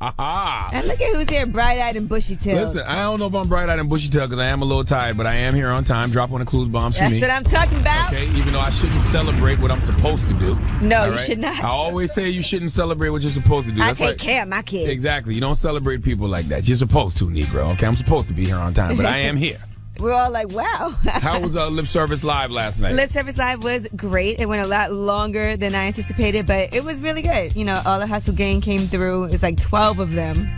And look at who's here, bright-eyed and bushy-tailed. Listen, I don't know if I'm bright-eyed and bushy-tailed because I am a little tired, but I am here on time. Drop one of Clues bombs for me. That's what I'm talking about. Okay, even though I shouldn't celebrate what I'm supposed to do. No, you should not. I always say you shouldn't celebrate what you're supposed to do. I take care of my kids. Exactly. You don't celebrate people like that. You're supposed to, Negro. Okay, I'm supposed to be here on time, but I am here. We're all like, wow. How was Lip Service Live last night? Lip Service Live was great. It went a lot longer than I anticipated, but it was really good. You know, all the Hustle Gang came through. It's like 12 of them.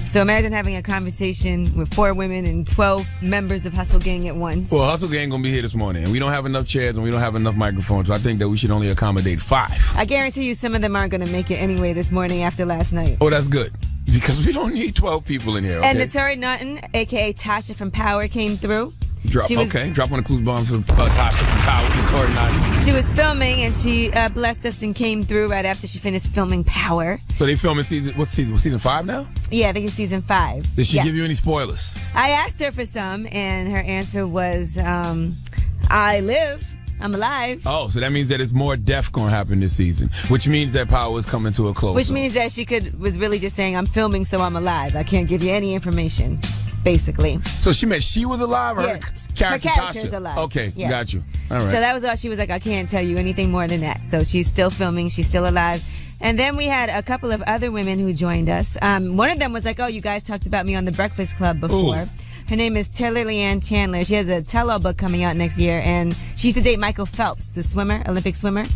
So imagine having a conversation with 4 women and 12 members of Hustle Gang at once. Well, Hustle Gang going to be here this morning, and we don't have enough chairs and we don't have enough microphones, so I think that we should only accommodate 5. I guarantee you some of them aren't going to make it anyway this morning after last night. Oh, that's good. Because we don't need 12 people in here, okay? And Naturi Naughton, a.k.a. Tasha from Power, came through. Drop one of Clues bombs for Tasha from Power, Naturi Naughton. She was filming, and she blessed us and came through right after she finished filming Power. So they filming season 5 now? Yeah, I think it's season 5. Did she give you any spoilers? I asked her for some, and her answer was, I live. I'm alive. Oh, so that means that it's more death going to happen this season, which means that Power is coming to a close. Which means that she was really just saying, I'm filming, so I'm alive. I can't give you any information, basically. So she meant she was alive, or her character character's Tasha? alive. Okay, yes. Got you. All right. So that was all. She was like, I can't tell you anything more than that. So she's still filming. She's still alive. And then we had a couple of other women who joined us. One of them was like, oh, you guys talked about me on The Breakfast Club before. Ooh. Her name is Taylor Leanne Chandler. She has a tell-all book coming out next year, and she used to date Michael Phelps, the swimmer, Olympic swimmer.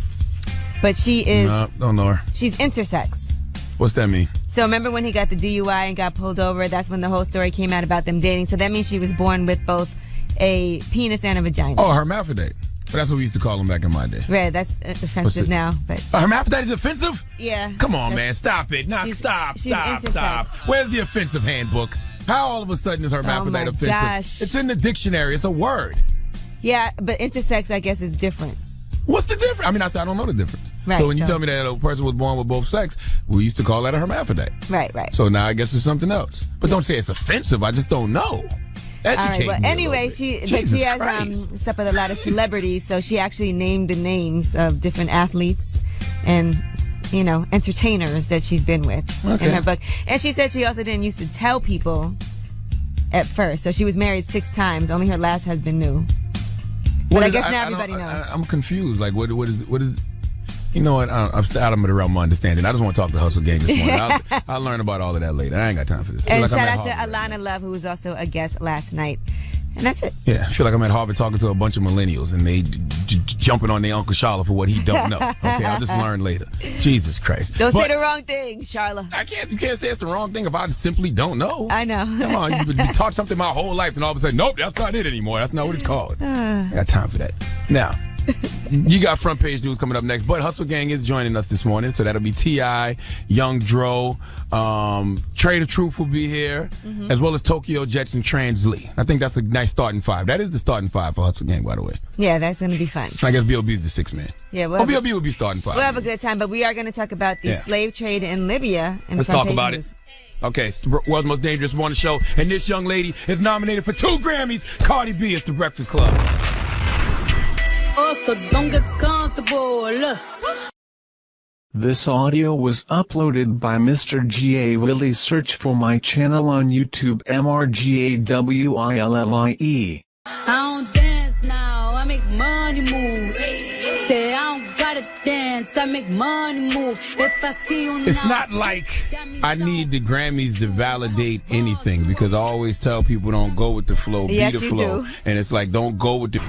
But she is... No, don't know her. She's intersex. What's that mean? So remember when he got the DUI and got pulled over? That's when the whole story came out about them dating. So that means she was born with both a penis and a vagina. Oh, hermaphrodite. That's what we used to call them back in my day. Right, that's offensive now. But a hermaphrodite is offensive? Yeah. Come on, man, stop it. Stop. Where's the offensive handbook? How all of a sudden is hermaphrodite offensive? Gosh. It's in the dictionary. It's a word. Yeah, but intersex, I guess, is different. What's the difference? I mean, I don't know the difference. Right, so when you tell me that a person was born with both sex, we used to call that a hermaphrodite. Right. So now I guess it's something else. But don't say it's offensive. I just don't know. Educate me. Well, anyway, she has slept with a lot of celebrities, so she actually named the names of different athletes and, you know, entertainers that she's been with in her book. And she said she also didn't used to tell people at first. So she was married 6 times. Only her last husband knew. But I guess now everybody knows. I'm confused. Like, what is? You know what? I'm out of the realm of understanding. I just want to talk to Hustle Gang this morning. I'll learn about all of that later. I ain't got time for this. And shout out to Alana Love, who was also a guest last night. And that's it. Yeah, I feel like I'm at Harvard talking to a bunch of millennials, and they jumping on their Uncle Charlotte for what he don't know. Okay, I'll just learn later. Jesus Christ. Don't say the wrong thing, Charlotte. You can't say it's the wrong thing if I simply don't know. I know. Come on, you've been taught something my whole life, and all of a sudden, nope, that's not it anymore. That's not what it's called. I got time for that. Now, you got front page news coming up next, but Hustle Gang is joining us this morning, so that'll be T.I., Young Dro, Trader Truth will be here, as well as Tokyo Jets and Trans Lee. I think that's a nice starting 5. That is the starting 5 for Hustle Gang, by the way. Yeah, that's going to be fun. I guess B.O.B. is the 6th man. Yeah, B.O.B. will be starting 5. We'll have a good time, but we are going to talk about the slave trade in Libya. Let's talk about it. Okay, it's the world's most dangerous morning show, and this young lady is nominated for 2 Grammys. Cardi B is The Breakfast Club. Oh, so don't get comfortable. Look. This audio was uploaded by Mr. G.A. Willie. Search for my channel on YouTube, MRGAWILLIE. I don't dance now, I make money move. Say I don't gotta dance, I make money move. If I see you It's not like I need the Grammys to validate anything, because I always tell people don't go with the flow, be the flow. Do. And it's like, don't go with the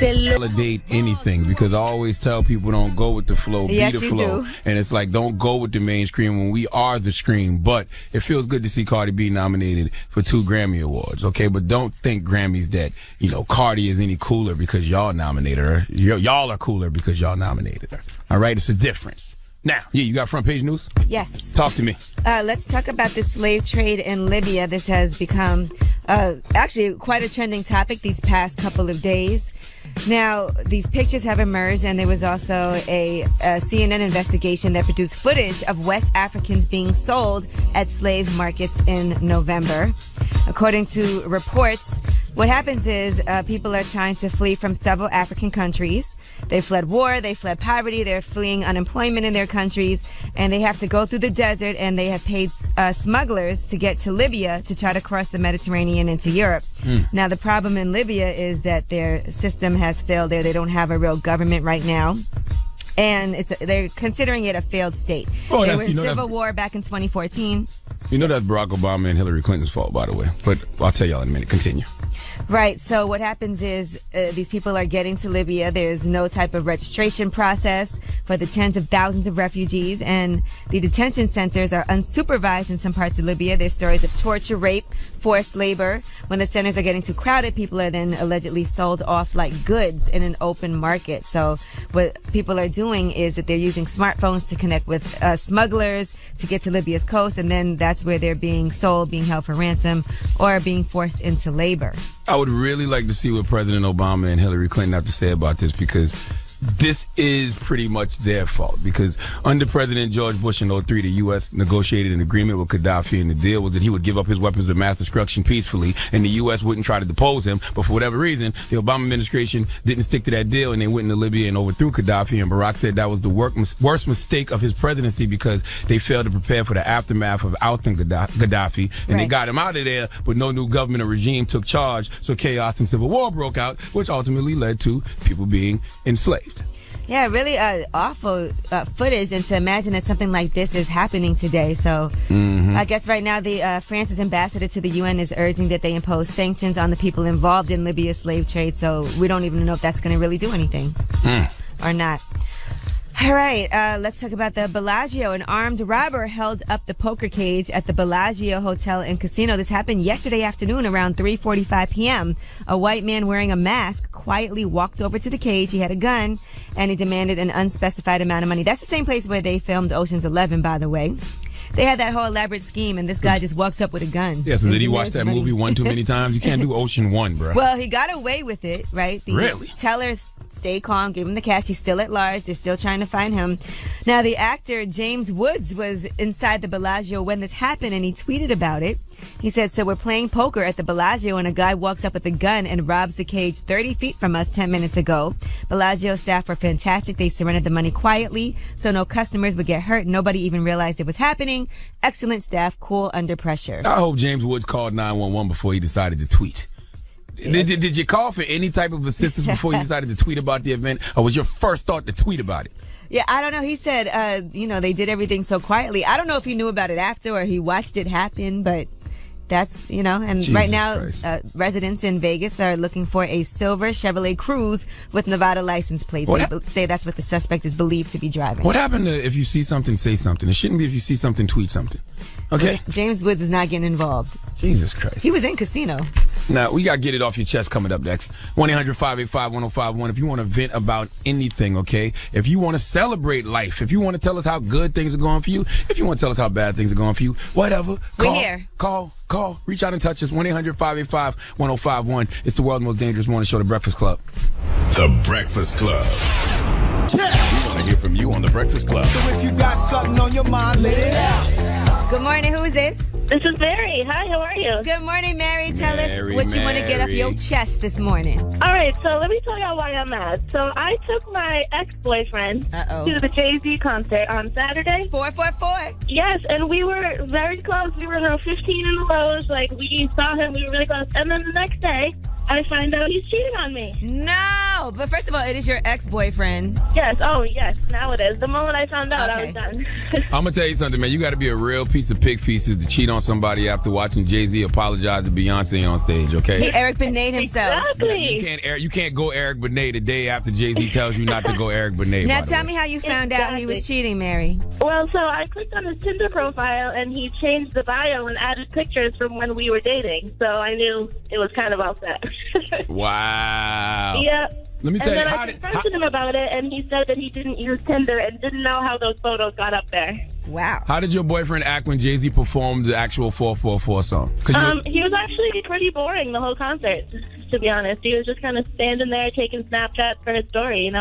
validate anything, because I always tell people don't go with the flow, be the flow. And it's like, don't go with the mainstream when we are the scream. But it feels good to see Cardi B nominated for 2 Grammy Awards, okay? But don't think Grammys that, you know, Cardi is any cooler because y'all nominated her. Y'all are cooler because y'all nominated her. All right? It's a difference. Now, you got front page news? Yes. Talk to me. Let's talk about the slave trade in Libya. This has become actually quite a trending topic these past couple of days. Now, these pictures have emerged, and there was also a CNN investigation that produced footage of West Africans being sold at slave markets in November. According to reports, What happens is people are trying to flee from several African countries. They fled war, they fled poverty, they're fleeing unemployment in their countries, and they have to go through the desert, and they have paid smugglers to get to Libya to try to cross the Mediterranean into Europe. Now, the problem in Libya is that their system has failed there. They don't have a real government right now. And they're considering it a failed state. Oh, they were in civil war back in 2014. You know that's Barack Obama and Hillary Clinton's fault, by the way. But I'll tell y'all in a minute. Continue. Right. So what happens is these people are getting to Libya. There's no type of registration process for the tens of thousands of refugees. And the detention centers are unsupervised in some parts of Libya. There's stories of torture, rape, forced labor. When the centers are getting too crowded, people are then allegedly sold off like goods in an open market. So what people are doing is that they're using smartphones to connect with smugglers to get to Libya's coast. And then that's where they're being sold, being held for ransom, or being forced into labor. I would really like to see what President Obama and Hillary Clinton have to say about this, because this is pretty much their fault. Because under President George Bush in 2003, the U.S. negotiated an agreement with Gaddafi, and the deal was that he would give up his weapons of mass destruction peacefully, and the U.S. wouldn't try to depose him. But for whatever reason, the Obama administration didn't stick to that deal, and they went into Libya and overthrew Gaddafi. And Barack said that was the worst mistake of his presidency, because they failed to prepare for the aftermath of ousting Gaddafi, and they got him out of there, but no new government or regime took charge, so chaos and civil war broke out, which ultimately led to people being enslaved. Yeah, really awful footage, and to imagine that something like this is happening today. So I guess right now the France's ambassador to the UN is urging that they impose sanctions on the people involved in Libya's slave trade. So we don't even know if that's going to really do anything or not. All right, let's talk about the Bellagio. An armed robber held up the poker cage at the Bellagio Hotel and Casino. This happened yesterday afternoon around 3:45 p.m. A white man wearing a mask quietly walked over to the cage. He had a gun, and he demanded an unspecified amount of money. That's the same place where they filmed Ocean's 11, by the way. They had that whole elaborate scheme, and this guy just walks up with a gun. Yeah, so did he watch that movie one too many times? You can't do Ocean 1, bro. Well, he got away with it, right? Really? Tellers stayed calm, gave him the cash. He's still at large. They're still trying to find him. Now, the actor James Woods was inside the Bellagio when this happened, and he tweeted about it. He said, "So we're playing poker at the Bellagio, and a guy walks up with a gun and robs the cage 30 feet from us 10 minutes ago. Bellagio staff were fantastic. They surrendered the money quietly, so no customers would get hurt. Nobody even realized it was happening. Excellent staff, cool under pressure." I hope James Woods called 911 before he decided to tweet. Yeah. Did you call for any type of assistance before you decided to tweet about the event, or was your first thought to tweet about it? Yeah, I don't know. He said, they did everything so quietly. I don't know if he knew about it after or he watched it happen, but that's, and Jesus right now, residents in Vegas are looking for a silver Chevrolet Cruze with Nevada license plates. They say that's what the suspect is believed to be driving. What happened to if you see something, say something? It shouldn't be if you see something, tweet something. Okay? James Woods was not getting involved. Jesus Christ. He was in Casino. Now, we got to get it off your chest coming up next. 1-800-585-1051 if you want to vent about anything, okay? If you want to celebrate life, if you want to tell us how good things are going for you, if you want to tell us how bad things are going for you, whatever. We're here. Call, reach out and touch us. 1-800-585-1051. It's the world's most dangerous morning show, The Breakfast Club. The Breakfast Club. Yeah. We want to hear from you on The Breakfast Club. So if you got something on your mind, let it out. Good morning. Who is this? This is Mary. Hi, how are you? Good morning, Mary. Tell us what you want to get off your chest this morning. All right, so let me tell y'all why I'm mad. So I took my ex-boyfriend to the Jay-Z concert on Saturday. 444. Yes, and we were very close. We were around 15 in the lows. Like, we saw him. We were really close. And then the next day, I find out he's cheating on me. No! But first of all, it is your ex-boyfriend. Yes. Oh, yes. Now it is. The moment I found out, I was done. I'm going to tell you something, man. You got to be a real piece of pig feces to cheat on somebody after watching Jay-Z apologize to Beyonce on stage, okay? He Eric Benet himself. Exactly. You can't go Eric Benet the day after Jay-Z tells you not to go Eric Benet. Now tell me how you found out he was cheating, Mary. Well, so I clicked on his Tinder profile, and he changed the bio and added pictures from when we were dating. So I knew it was kind of all set. Wow. Yeah. Let me tell you, I confronted him about it, and he said that he didn't use Tinder and didn't know how those photos got up there. Wow. How did your boyfriend act when Jay-Z performed the actual 444 song? He was actually pretty boring the whole concert, to be honest. He was just kind of standing there taking Snapchats for his story,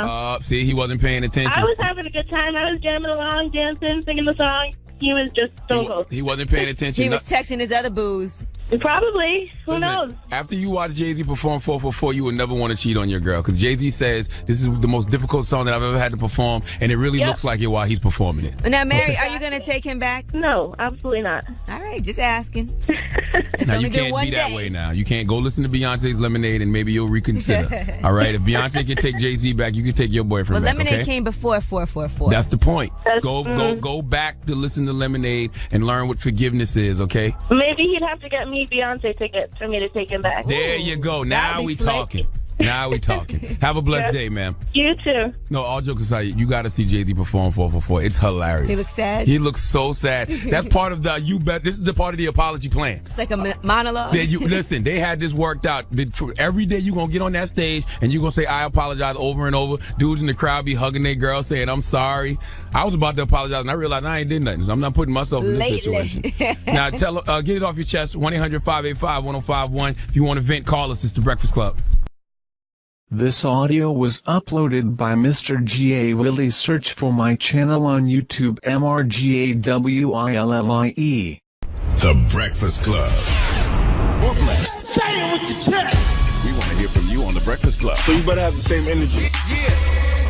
See, he wasn't paying attention. I was having a good time. I was jamming along, dancing, singing the song. He was just so close. He wasn't paying attention. He was texting his other boos. Probably. Who knows? After you watch Jay-Z perform 444, you will never want to cheat on your girl. Because Jay-Z says this is the most difficult song that I've ever had to perform, and it really looks like it while he's performing it. Now, Mary, are you going to take him back? No, absolutely not. All right, just asking. Now, you can't be that way now. You can't go listen to Beyonce's Lemonade, and maybe you'll reconsider. All right? If Beyonce can take Jay-Z back, you can take your boyfriend back, Lemonade came before 444. That's the point. Go back to listen to Lemonade and learn what forgiveness is, okay? Maybe he'd have to get me Beyonce tickets for me to take him back. There you go. Now we talking. Now we talking. Have a blessed day, ma'am. You too. No, all jokes aside, you got to see Jay-Z perform 444. It's hilarious. He looks sad? He looks so sad. That's part of this is the part of the apology plan. It's like a monologue. Yeah, listen, they had this worked out. Every day you're going to get on that stage and you're going to say, I apologize over and over. Dudes in the crowd be hugging their girl saying, I'm sorry. I was about to apologize and I realized I ain't did nothing. So I'm not putting myself in this situation. Now, get it off your chest. 1-800-585-1051. If you want to vent, call us. It's The Breakfast Club. This audio was uploaded by Mr. G.A. Willie. Search for my channel on YouTube, MRGAWILLIE. The Breakfast Club. We're blessed. Say it with your chest. We want to hear from you on The Breakfast Club. So you better have the same energy.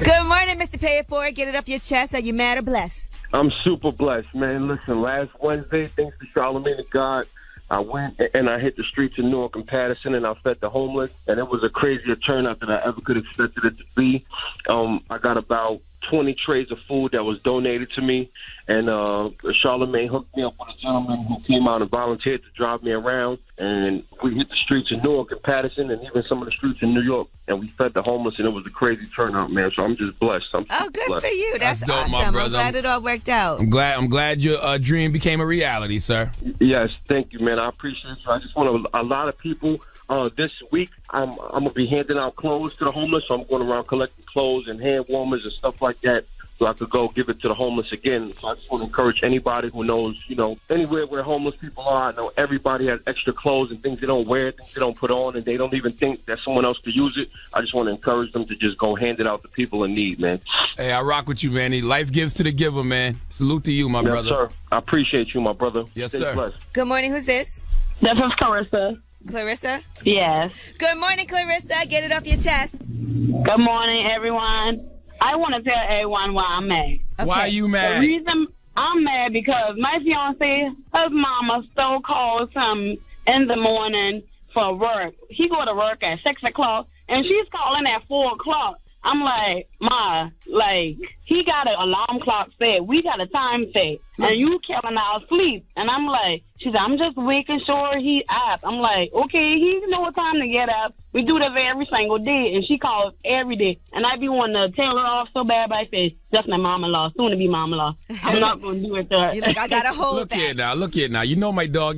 Good morning, Mr. Pay It Forward. Get it off your chest. Are you mad or blessed? I'm super blessed, man. Listen, last Wednesday, thanks to Charlamagne the God, I went and I hit the streets of Newark and Patterson, and I fed the homeless, and it was a crazier turnout than I ever could have expected it to be. I got about 20 trays of food that was donated to me, and Charlamagne hooked me up with a gentleman who came out and volunteered to drive me around, and we hit the streets of Newark and Patterson and even some of the streets in New York, and we fed the homeless, and it was a crazy turnout, man. So I'm just blessed. Good blessed. for you. That's dope, awesome. my brother. I'm glad it all worked out. I'm glad your dream became a reality, sir. Yes, thank you, man. I appreciate you. I just want a lot of people. This week, I'm going to be handing out clothes to the homeless, so I'm going around collecting clothes and hand warmers and stuff like that so I could go give it to the homeless again. So I just want to encourage anybody who knows, anywhere where homeless people are. I know everybody has extra clothes and things they don't wear, things they don't put on, and they don't even think that someone else could use it. I just want to encourage them to just go hand it out to people in need, man. Hey, I rock with you, man. Life gives to the giver, man. Salute to you, my brother. Yes, sir. I appreciate you, my brother. Yes, Stay sir. blessed. Good morning. Who's this? This is Clarissa. Clarissa? Yes. Good morning, Clarissa. Get it off your chest. Good morning, everyone. I want to tell everyone why I'm mad. Okay. Why are you The mad? reason I'm mad because my fiance, his mama still calls him in the morning for work. He go to work at 6 o'clock, and she's calling at 4 o'clock. I'm like, Ma, he got an alarm clock set. We got a time set. And you killing our sleep. And I'm like, she said, I'm just making sure he up. I'm like, okay, he know what time to get up. We do that every single day. And she calls every day. And I be wanting to tell her off so bad, but I say, just my mama-in-law, soon to be mama-in-law. I'm not going to do it to her. You're like, I got to hold Look here now. You know my dog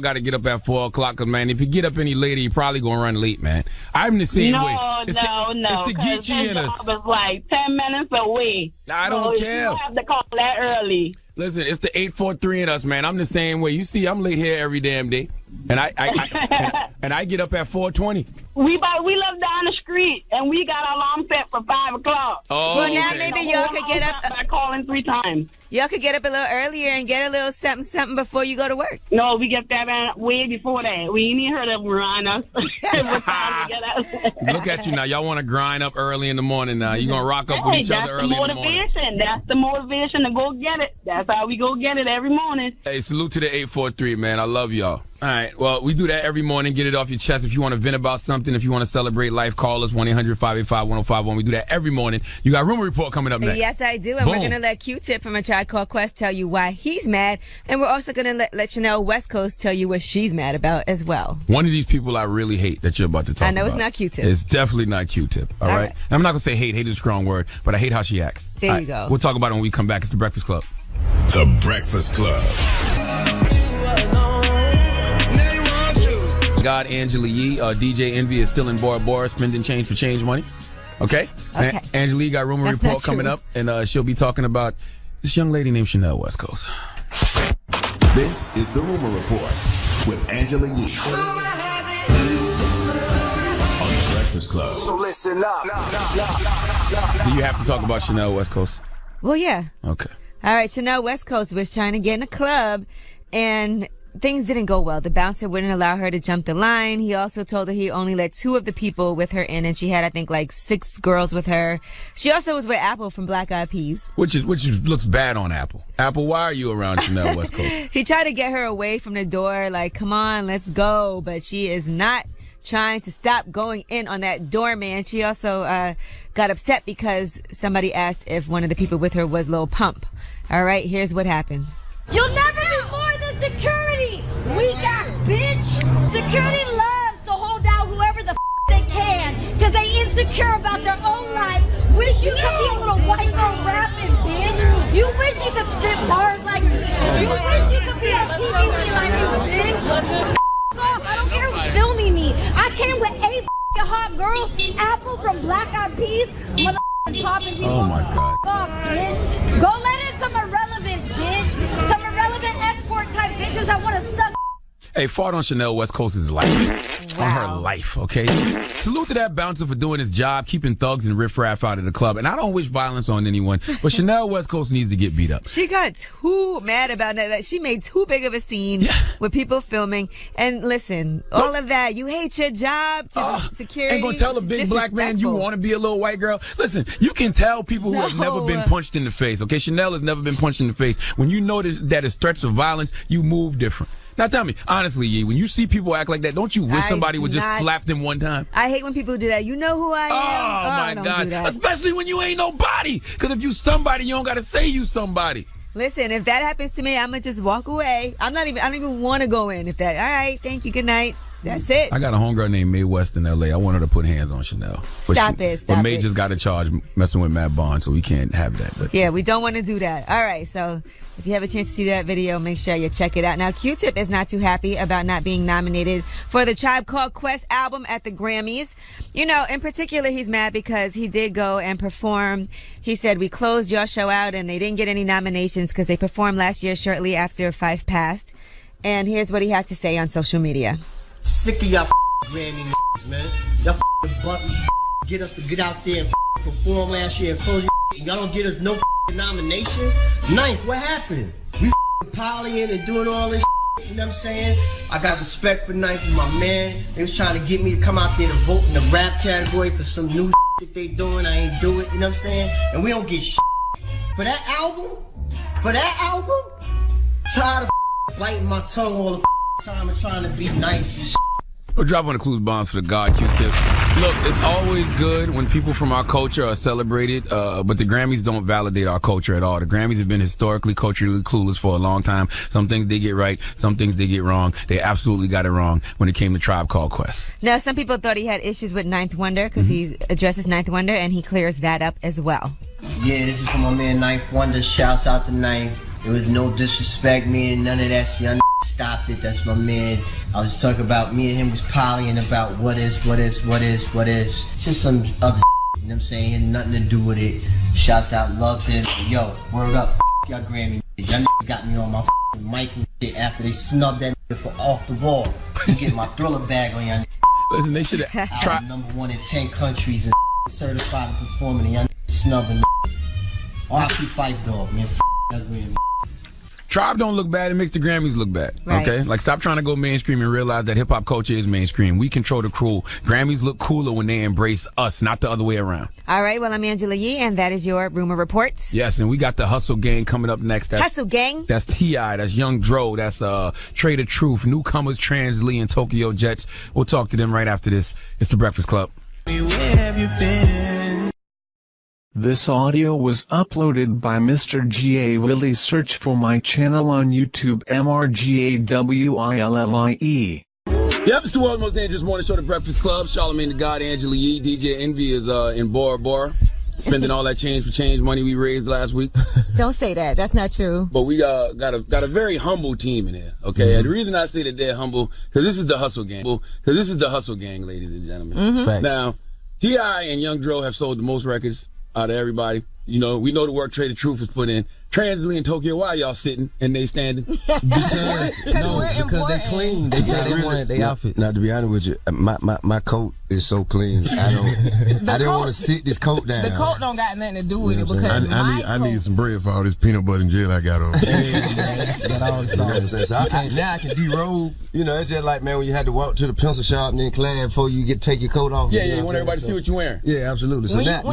got to get up at 4 o'clock. Because, man, if you get up any later, you're probably going to run late, man. I'm the same way. No. It's the Geechee in us. Job is like 10 minutes away. I don't care. You have to call that early. Listen, it's the 843 in us, man. I'm the same way. You see, I'm late here every damn day. And I get up at 4:20. We live down the street, and we got our alarm set for 5 o'clock. Oh, Well, now okay. maybe y'all could get up. by calling 3 times. Y'all could get up a little earlier and get a little something before you go to work. No, we get that way before that. We need her to run us. What time to get up. Look at you now. Y'all want to grind up early in the morning now. You're going to rock up with each other early in the morning. That's the motivation to go get it. That's how we go get it every morning. Hey, salute to the 843, man. I love y'all. All right. Well, we do that every morning. Get it off your chest. If you want to vent about something, if you want to celebrate life, call us 1-800-585-1051. We do that every morning. You got Rumor Report coming up next. Yes, I do. And we're going to let Q-Tip from A Tribe Called Quest tell you why he's mad. And we're also going to let you know West Coast tell you what she's mad about as well. One of these people I really hate that you're about to talk about. I know it's not Q-Tip. It's definitely not Q-Tip. All right? And I'm not going to say hate. Hate is a strong word. But I hate how she acts. There you go. We'll talk about it when we come back. It's The Breakfast Club. The Breakfast Club. God, Angela Yee, DJ Envy is still in Bora Bora spending change for change money. Okay? Angela Yee got Rumor That's Report not true. coming up, and she'll be talking about this young lady named Chanel West Coast. This is the Rumor Report with Angela Yee on The Breakfast Club. So listen up. Do you have to talk about Chanel West Coast? Well, yeah. Okay. All right, Chanel West Coast was trying to get in a club, and things didn't go well. The bouncer wouldn't allow her to jump the line. He also told her he only let 2 of the people with her in, and she had, I think, like 6 girls with her. She also was with Apple from Black Eyed Peas. Which looks bad on Apple. Apple, why are you around Chanel West Coast? He tried to get her away from the door, like, come on, let's go. But she is not trying to stop going in on that doorman. She also got upset because somebody asked if one of the people with her was Lil Pump. All right, here's what happened. You'll never be more than security. We got bitch. Security loves to hold out whoever the they can because they insecure about their own life. Wish you could be a little white girl rapping, bitch. You wish you could spit bars like me. You wish you could be on TV like me, bitch. Off. I don't care who's filming me. I came with 8 hot girls. Apple from Black Eyed Peas. Popping people. Oh my God. Off, bitch. Go let in some irrelevance, bitch. Some irrelevant escort type bitches that want to suck. Hey, fart on Chanel West Coast's life. Wow. On her life, okay? Salute to that bouncer for doing his job, keeping thugs and riffraff out of the club. And I don't wish violence on anyone, but Chanel West Coast needs to get beat up. She got too mad about that. She made too big of a scene with people filming. And listen, all of that, you hate your job to security. Ain't gonna tell a big black man you want to be a little white girl. Listen, you can tell people who have never been punched in the face, okay? Chanel has never been punched in the face. When you notice that it's threats of violence, you move different. Now tell me, honestly, Yee, when you see people act like that, don't you wish somebody would just slap them one time? I hate when people do that. You know who I am? Oh, my God. Especially when you ain't nobody. Because if you somebody, you don't got to say you somebody. Listen, if that happens to me, I'm going to just walk away. I don't even want to go in. All right, thank you, good night. That's it. I got a homegirl named Mae West in L.A. I want her to put hands on Chanel. Stop But Mae just got a charge messing with Matt Bond, so we can't have that. But yeah, we don't want to do that. All right, so if you have a chance to see that video, make sure you check it out. Now, Q-Tip is not too happy about not being nominated for the Tribe Called Quest album at the Grammys. You know, in particular, he's mad because he did go and perform. He said, we closed your show out and they didn't get any nominations because they performed last year shortly after Phife passed. And here's what he had to say on social media. Sick of y'all Grammy man. Y'all button get us to get out there and perform last year and close your y'all don't get us no nominations. Ninth, what happened? We polying and doing all this you know what I'm saying? I got respect for Ninth and my man. They was trying to get me to come out there to vote in the rap category for some new that they doing. I ain't do it, you know what I'm saying? And we don't get for that album. For that album, tired of biting my tongue all the time and trying to be nice and We'll drop on the clues bombs for the God Q-Tip. Look, it's always good when people from our culture are celebrated, but the Grammys don't validate our culture at all. The Grammys have been historically culturally clueless for a long time. Some things they get right, some things they get wrong. They absolutely got it wrong when it came to Tribe Called Quest. Now, some people thought he had issues with Ninth Wonder because he addresses Ninth Wonder, and he clears that up as well. Yeah, this is for my man Ninth Wonder. Shouts out to Ninth. There was no disrespect, meaning none of that. Young stop it. That's my man. I was talking about me and him was polying about what is. Just some other you know what I'm saying? Had nothing to do with it. Shouts out, love him. Yo, word up, y'all Grammy. Y'all got me on my mic and shit after they snubbed that for Off the Wall. You get my Thriller bag on y'all. Listen, they should have tried. #1 in 10 countries and certified and performing and y'all snubbing. R.I.P. Phife dog, man. Y'all Grammy. Tribe don't look bad, it makes the Grammys look bad. Right. Okay? Like, stop trying to go mainstream and realize that hip-hop culture is mainstream. We control the crew. Grammys look cooler when they embrace us, not the other way around. All right, well, I'm Angela Yee, and that is your Rumor Reports. Yes, and we got the Hustle Gang coming up next. Hustle Gang? That's T.I., that's Young Dro, that's Trader Truth, newcomers Trans Lee and Tokyo Jets. We'll talk to them right after this. It's The Breakfast Club. Where have you been? This audio was uploaded by Mr. G.A. Willie. Search for my channel on YouTube, MRGAWILLIE. Yep, it's the world's most dangerous morning show, The Breakfast Club. Charlamagne the God, Angela Yee. DJ Envy is in Bora Bora, spending all that change for change money we raised last week. Don't say that. That's not true. But we got a very humble team in here, okay? And the reason I say that they're humble, because this is the Hustle Gang. Because this is the Hustle Gang, ladies and gentlemen. Facts. Now, T.I. and Young Dro have sold the most records out of everybody. You know, we know the work Trader Truth has put in. Transly in Tokyo, why y'all sitting and they standing? Because they clean. They said they wanted their outfits. Now, to be honest with you, my coat is so clean. I didn't want to sit this coat down. The coat don't got nothing to do with it because I need some bread for all this peanut butter and jelly I got on. Got all the sauce. So now I can derobe. You know, it's just like, man, when you had to walk to the pencil shop and then clad before you get to take your coat off. Yeah, you want everybody to see what you're wearing. Yeah, absolutely. So now I can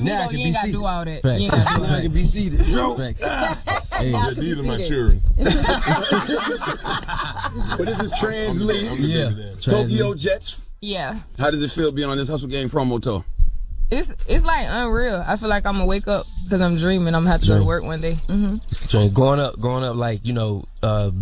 you ain't got to do all that. I can be seated. These are my children. But this is Transly. Tokyo Jets. Yeah. How does it feel being on this Hustle Gang promo tour? It's like unreal. I feel like I'm gonna wake up because I'm dreaming. I'm gonna have to go to work one day. Growing up, like, you know,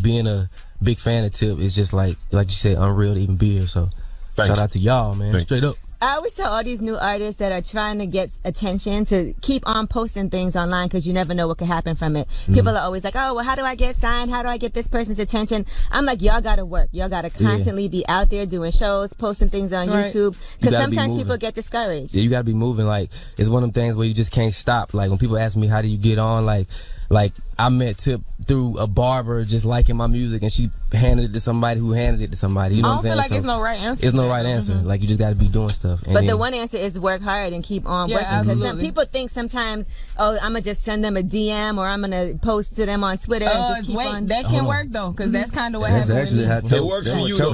being a big fan of Tip is just like you said, unreal to even be here. So shout out to y'all, man. Straight up. I always tell all these new artists that are trying to get attention to keep on posting things online because you never know what could happen from it. People are always like, oh, well, how do I get signed? How do I get this person's attention? I'm like, y'all got to work. Y'all got to constantly be out there doing shows, posting things on YouTube because sometimes people get discouraged. Yeah, you got to be moving. Like, it's one of them things where you just can't stop. Like, when people ask me, how do you get on? Like I met Tip through a barber just liking my music, and she handed it to somebody who handed it to somebody. You know what I'm saying? I don't feel like it's no right answer. It's no right answer. Like, you just got to be doing stuff. But the one answer is work hard and keep on working. Because some people think sometimes, oh, I'm going to just send them a DM or I'm going to post to them on Twitter and just keep on. That can work, though, because that's kind of what happened with me. It works for you, though.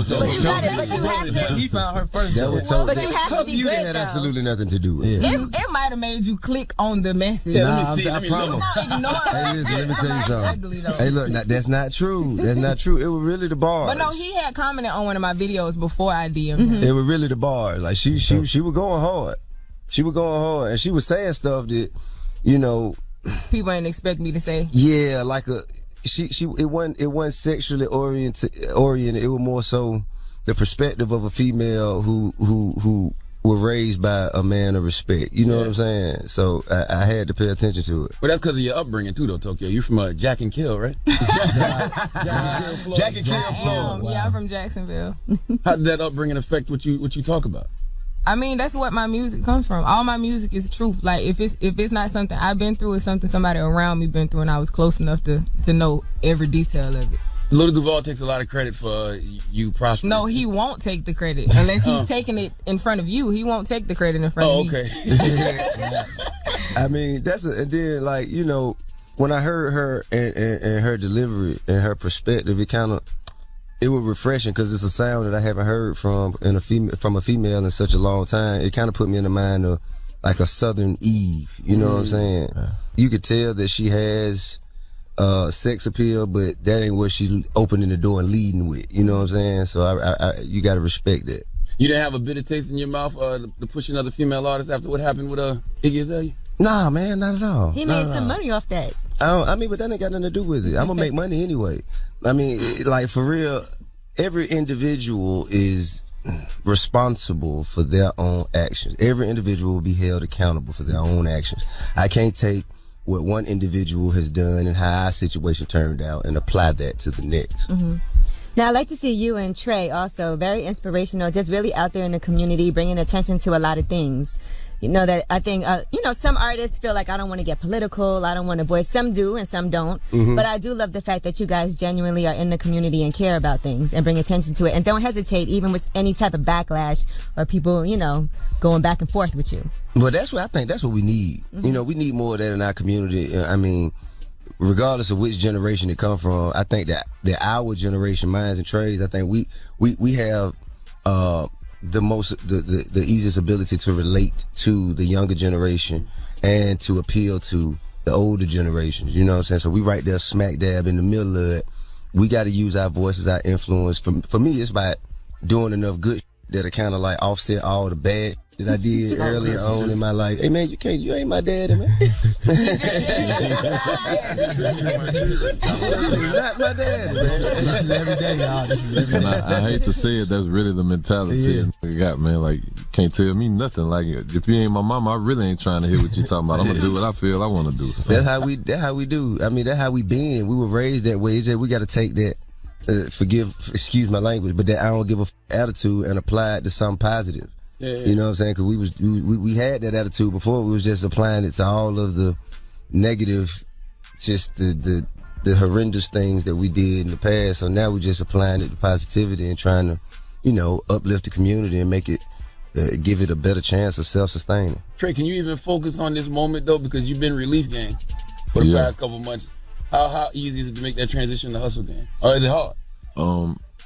He found her first. But you have to be good, had absolutely nothing to do with it. It might have made you click on the message. I promise. Hey, listen, let me tell you something. Hey, look, that's not true. That's not true. It was really the bars. But no, he had commented on one of my videos before I DM'd him. It was really the bars. Like, she was going hard. She was going hard, and she was saying stuff that, you know, people ain't expect me to say. Yeah, like it wasn't sexually oriented. It was more so the perspective of a female who were raised by a man of respect. You know what I'm saying? So I had to pay attention to it. But that's because of your upbringing too, though, Tokyo. You're from Jack and Kill, right? Jack and Kill, Florida. Yeah, I'm from Jacksonville. How did that upbringing affect what you talk about? I mean, that's what my music comes from. All my music is truth. Like, if it's not something I've been through, it's something somebody around me been through, and I was close enough to know every detail of it. Lil Duval takes a lot of credit for you prospering. No, he won't take the credit unless he's taking it in front of you. He won't take the credit in front of me. Okay. I mean, and then, like, you know, when I heard her and her delivery and her perspective, it was refreshing because it's a sound that I haven't heard from a female in such a long time. It kind of put me in the mind of like a Southern Eve. You know what I'm saying? You could tell that she has sex appeal, but that ain't what she opening the door and leading with. You know what I'm saying? So you got to respect that. You didn't have a bitter taste in your mouth to push another female artist after what happened with Iggy Azalea? Nah, man, not at all. He made some money off that. I mean, but that ain't got nothing to do with it. I'm gonna make money anyway. I mean, like, for real, every individual is responsible for their own actions. Every individual will be held accountable for their own actions. I can't take what one individual has done and how our situation turned out and apply that to the next. Now, I'd like to see you and Trey also, very inspirational, just really out there in the community, bringing attention to a lot of things. You know, that I think, some artists feel like I don't want to get political, I don't want to voice. Some do and some don't. But I do love the fact that you guys genuinely are in the community and care about things and bring attention to it. And don't hesitate, even with any type of backlash or people, going back and forth with you. Well, I think that's what we need. You know, we need more of that in our community. I mean, regardless of which generation it come from, I think that our generation, mine and Trey's, I think we have the easiest ability to relate to the younger generation and to appeal to the older generations. You know what I'm saying? So we right there smack dab in the middle of it. We got to use our voices, our influence. For me, it's by doing enough good that'll kind of like offset all the bad that I did earlier on in my life. Hey man, you ain't my daddy, man. Not my daddy, man. This is every day, y'all. This is every day. I hate to say it, that's really the mentality you got, man. Like, you can't tell me nothing. Like, if you ain't my mama, I really ain't trying to hear what you talking about. I'm gonna do what I feel I want to do. So. That's how we do. I mean, that's how we been. We were raised that way. We got to take that. Excuse my language, but that I don't give a attitude and apply it to something positive. You know what I'm saying? Because we had that attitude before. We was just applying it to all of the negative just the horrendous things that we did in the past. So now we're just applying it to positivity and trying to, you know, uplift the community and make it, give it a better chance of self-sustaining. Trey, can you even focus on this moment though, because you've been Relief Gang for the past couple months? How easy is it to make that transition to Hustle Gang, or is it hard?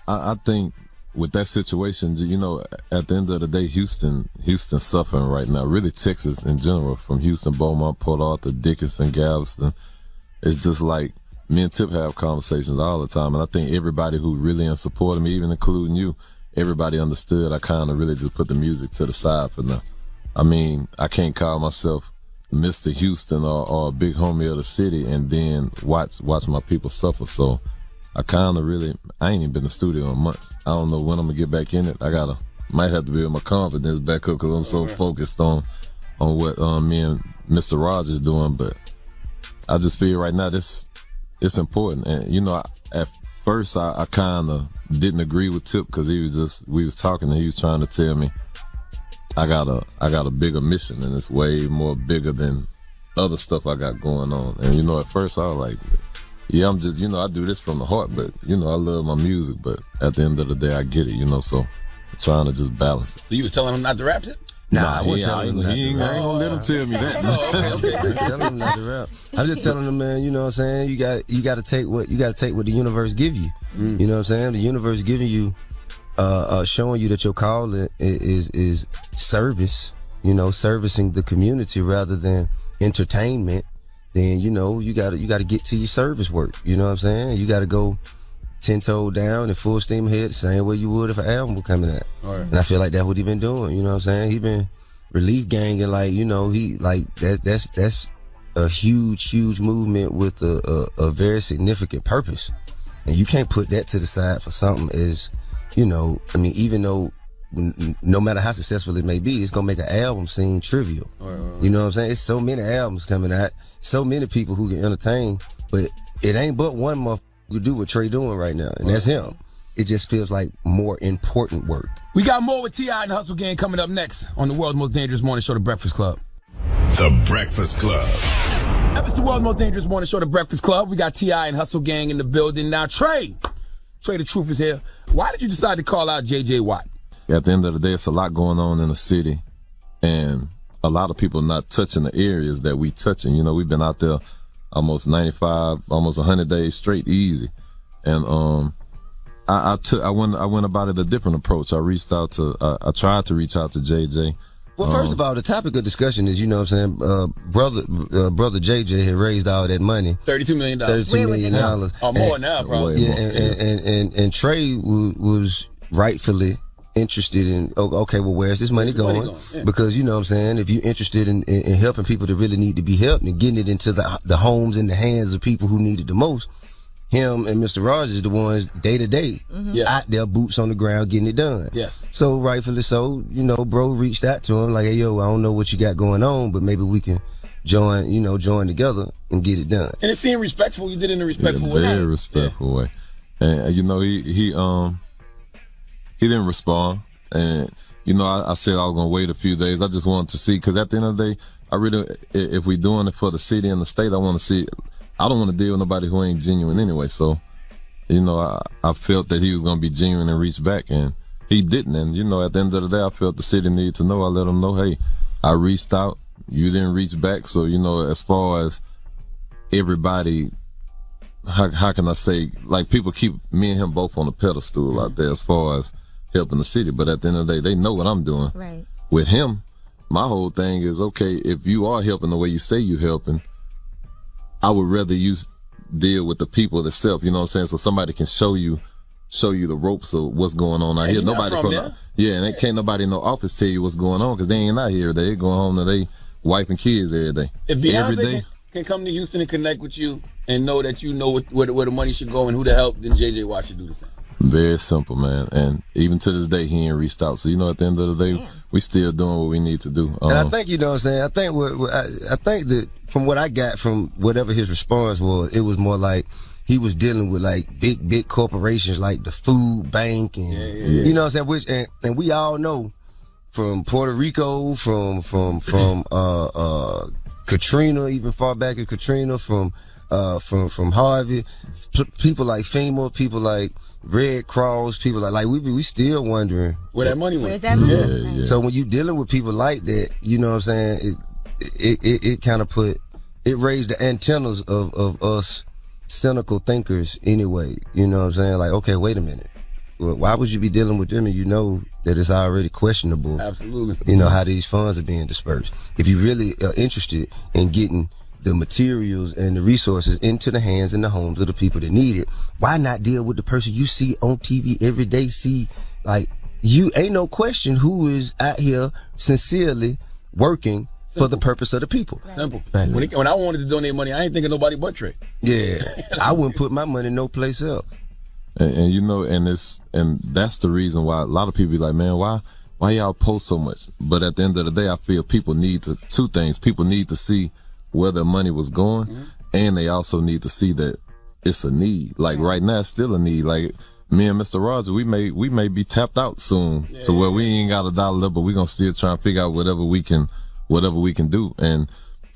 I think with that situation, you know, at the end of the day, Houston's suffering right now. Really, Texas in general, from Houston, Beaumont, Port Arthur, Dickinson, Galveston. It's just like me and Tip have conversations all the time, and I think everybody who really in support of me, even including you, everybody understood. I kind of really just put the music to the side for now. I mean, I can't call myself Mr. Houston or a big homie of the city and then watch my people suffer. So I kind of really, I ain't even been in the studio in months. I don't know when I'm gonna get back in it. Might have to build my confidence back up because I'm so focused on what me and Mr. Rogers doing. But I just feel right now it's important. And you know, at first I kind of didn't agree with Tip because we was talking and he was trying to tell me I got a bigger mission and it's way more bigger than other stuff I got going on. And you know, at first I was like, yeah, I'm just, you know, I do this from the heart, but you know, I love my music, but at the end of the day I get it, you know, so I'm trying to just balance it. So you was telling him not to rap, Tip? Nah, I ain't gonna let him tell me that. Okay. I ain't telling him not to rap. I'm just telling him, man, you know what I'm saying? You got to take what the universe give you. You know what I'm saying? The universe giving you showing you that your call is service, you know, servicing the community rather than entertainment. Then you know you got to get to your service work. You know what I'm saying? You got to go 10-toe down and full steam ahead, the same way you would if an album was coming out. Right. And I feel like that's what he been doing. You know what I'm saying? He been Relief Gang, and like, you know, he like that's a huge movement with a very significant purpose, and you can't put that to the side for something as, you know, I mean, even though no matter how successful it may be, it's gonna make an album seem trivial. Right. You know what I'm saying? It's so many albums coming out, so many people who can entertain, but it ain't but one motherfucker who do what Trey doing right now, and that's him. It just feels like more important work. We got more with T.I. and the Hustle Gang coming up next on the world's most dangerous morning show, The Breakfast Club. The Breakfast Club. It's the world's most dangerous morning show, The Breakfast Club. We got T.I. and Hustle Gang in the building now. Trey, the truth is here. Why did you decide to call out J.J. Watt? At the end of the day, it's a lot going on in the city, and a lot of people not touching the areas that we touching. You know, we've been out there almost 95, almost 100 days straight, easy. And I went about it a different approach. I tried to reach out to JJ. Well, first of all, the topic of discussion is, you know what I'm saying, brother JJ had raised all that money. $32 million. $32 million. Oh, more now, probably. Yeah, and Trey was rightfully interested in, okay, well, where's this money going? Yeah. Because, you know what I'm saying, if you're interested in helping people that really need to be helped and getting it into the homes and the hands of people who need it the most, him and Mr. Rogers the ones day to day out there, boots on the ground, getting it done. Yeah. So rightfully so, you know, bro reached out to him like, hey, yo, I don't know what you got going on, but maybe we can join together and get it done. And it seemed respectful. You did it in a respectful way. Very respectful way. And, you know, he didn't respond. And, you know, I said I was going to wait a few days. I just wanted to see, because at the end of the day, I really, if we're doing it for the city and the state, I want to see, I don't want to deal with nobody who ain't genuine anyway. So, you know, I felt that he was going to be genuine and reach back, and he didn't. And, you know, at the end of the day, I felt the city needed to know. I let them know, hey, I reached out, you didn't reach back. So, you know, as far as everybody, how can I say, like, people keep me and him both on a pedestal out there as far as helping the city, but at the end of the day, they know what I'm doing. Right. With him, my whole thing is, okay, if you are helping the way you say you're helping, I would rather you deal with the people themselves, you know what I'm saying? So somebody can show you the ropes of what's going on out here. Nobody can't nobody in the office tell you what's going on, because they ain't out here. They going home and they wiping kids every day. If Beyonce can come to Houston and connect with you and know that you know where the money should go and who to help, then JJ Watt should do the same. Very simple, man. And even to this day, he ain't reached out. So, you know, at the end of the day, we still doing what we need to do. And I think, you know what I'm saying, I think that from what I got from whatever his response was, it was more like he was dealing with like big corporations like the food bank and, you know what I'm saying, and we all know from Puerto Rico, from Katrina, even far back as Katrina, from from Harvey, people like FEMA, people like Red Cross, people like we still wondering where that money went. Where's that money? Yeah. So when you dealing with people like that, you know what I'm saying, it kind of it raised the antennas of us cynical thinkers anyway. You know what I'm saying? Like, okay, wait a minute. Well, why would you be dealing with them and you know that it's already questionable? Absolutely. You know, how these funds are being dispersed. If you really are interested in getting the materials and the resources into the hands and the homes of the people that need it, why not deal with the person you see on TV every day? See, like, you ain't no question who is out here sincerely working for the purpose of the people. Simple. When I wanted to donate money, I ain't thinking nobody but Trey. Yeah, I wouldn't put my money no place else. And you know, and that's the reason why a lot of people be like, man, why y'all post so much? But at the end of the day, I feel people need two things. People need to see where their money was going, and they also need to see that it's a need. Like right now, it's still a need. Like me and Mr. Roger, we may be tapped out soon, to where we ain't got $1 left, but we gonna still try and figure out whatever we can do. And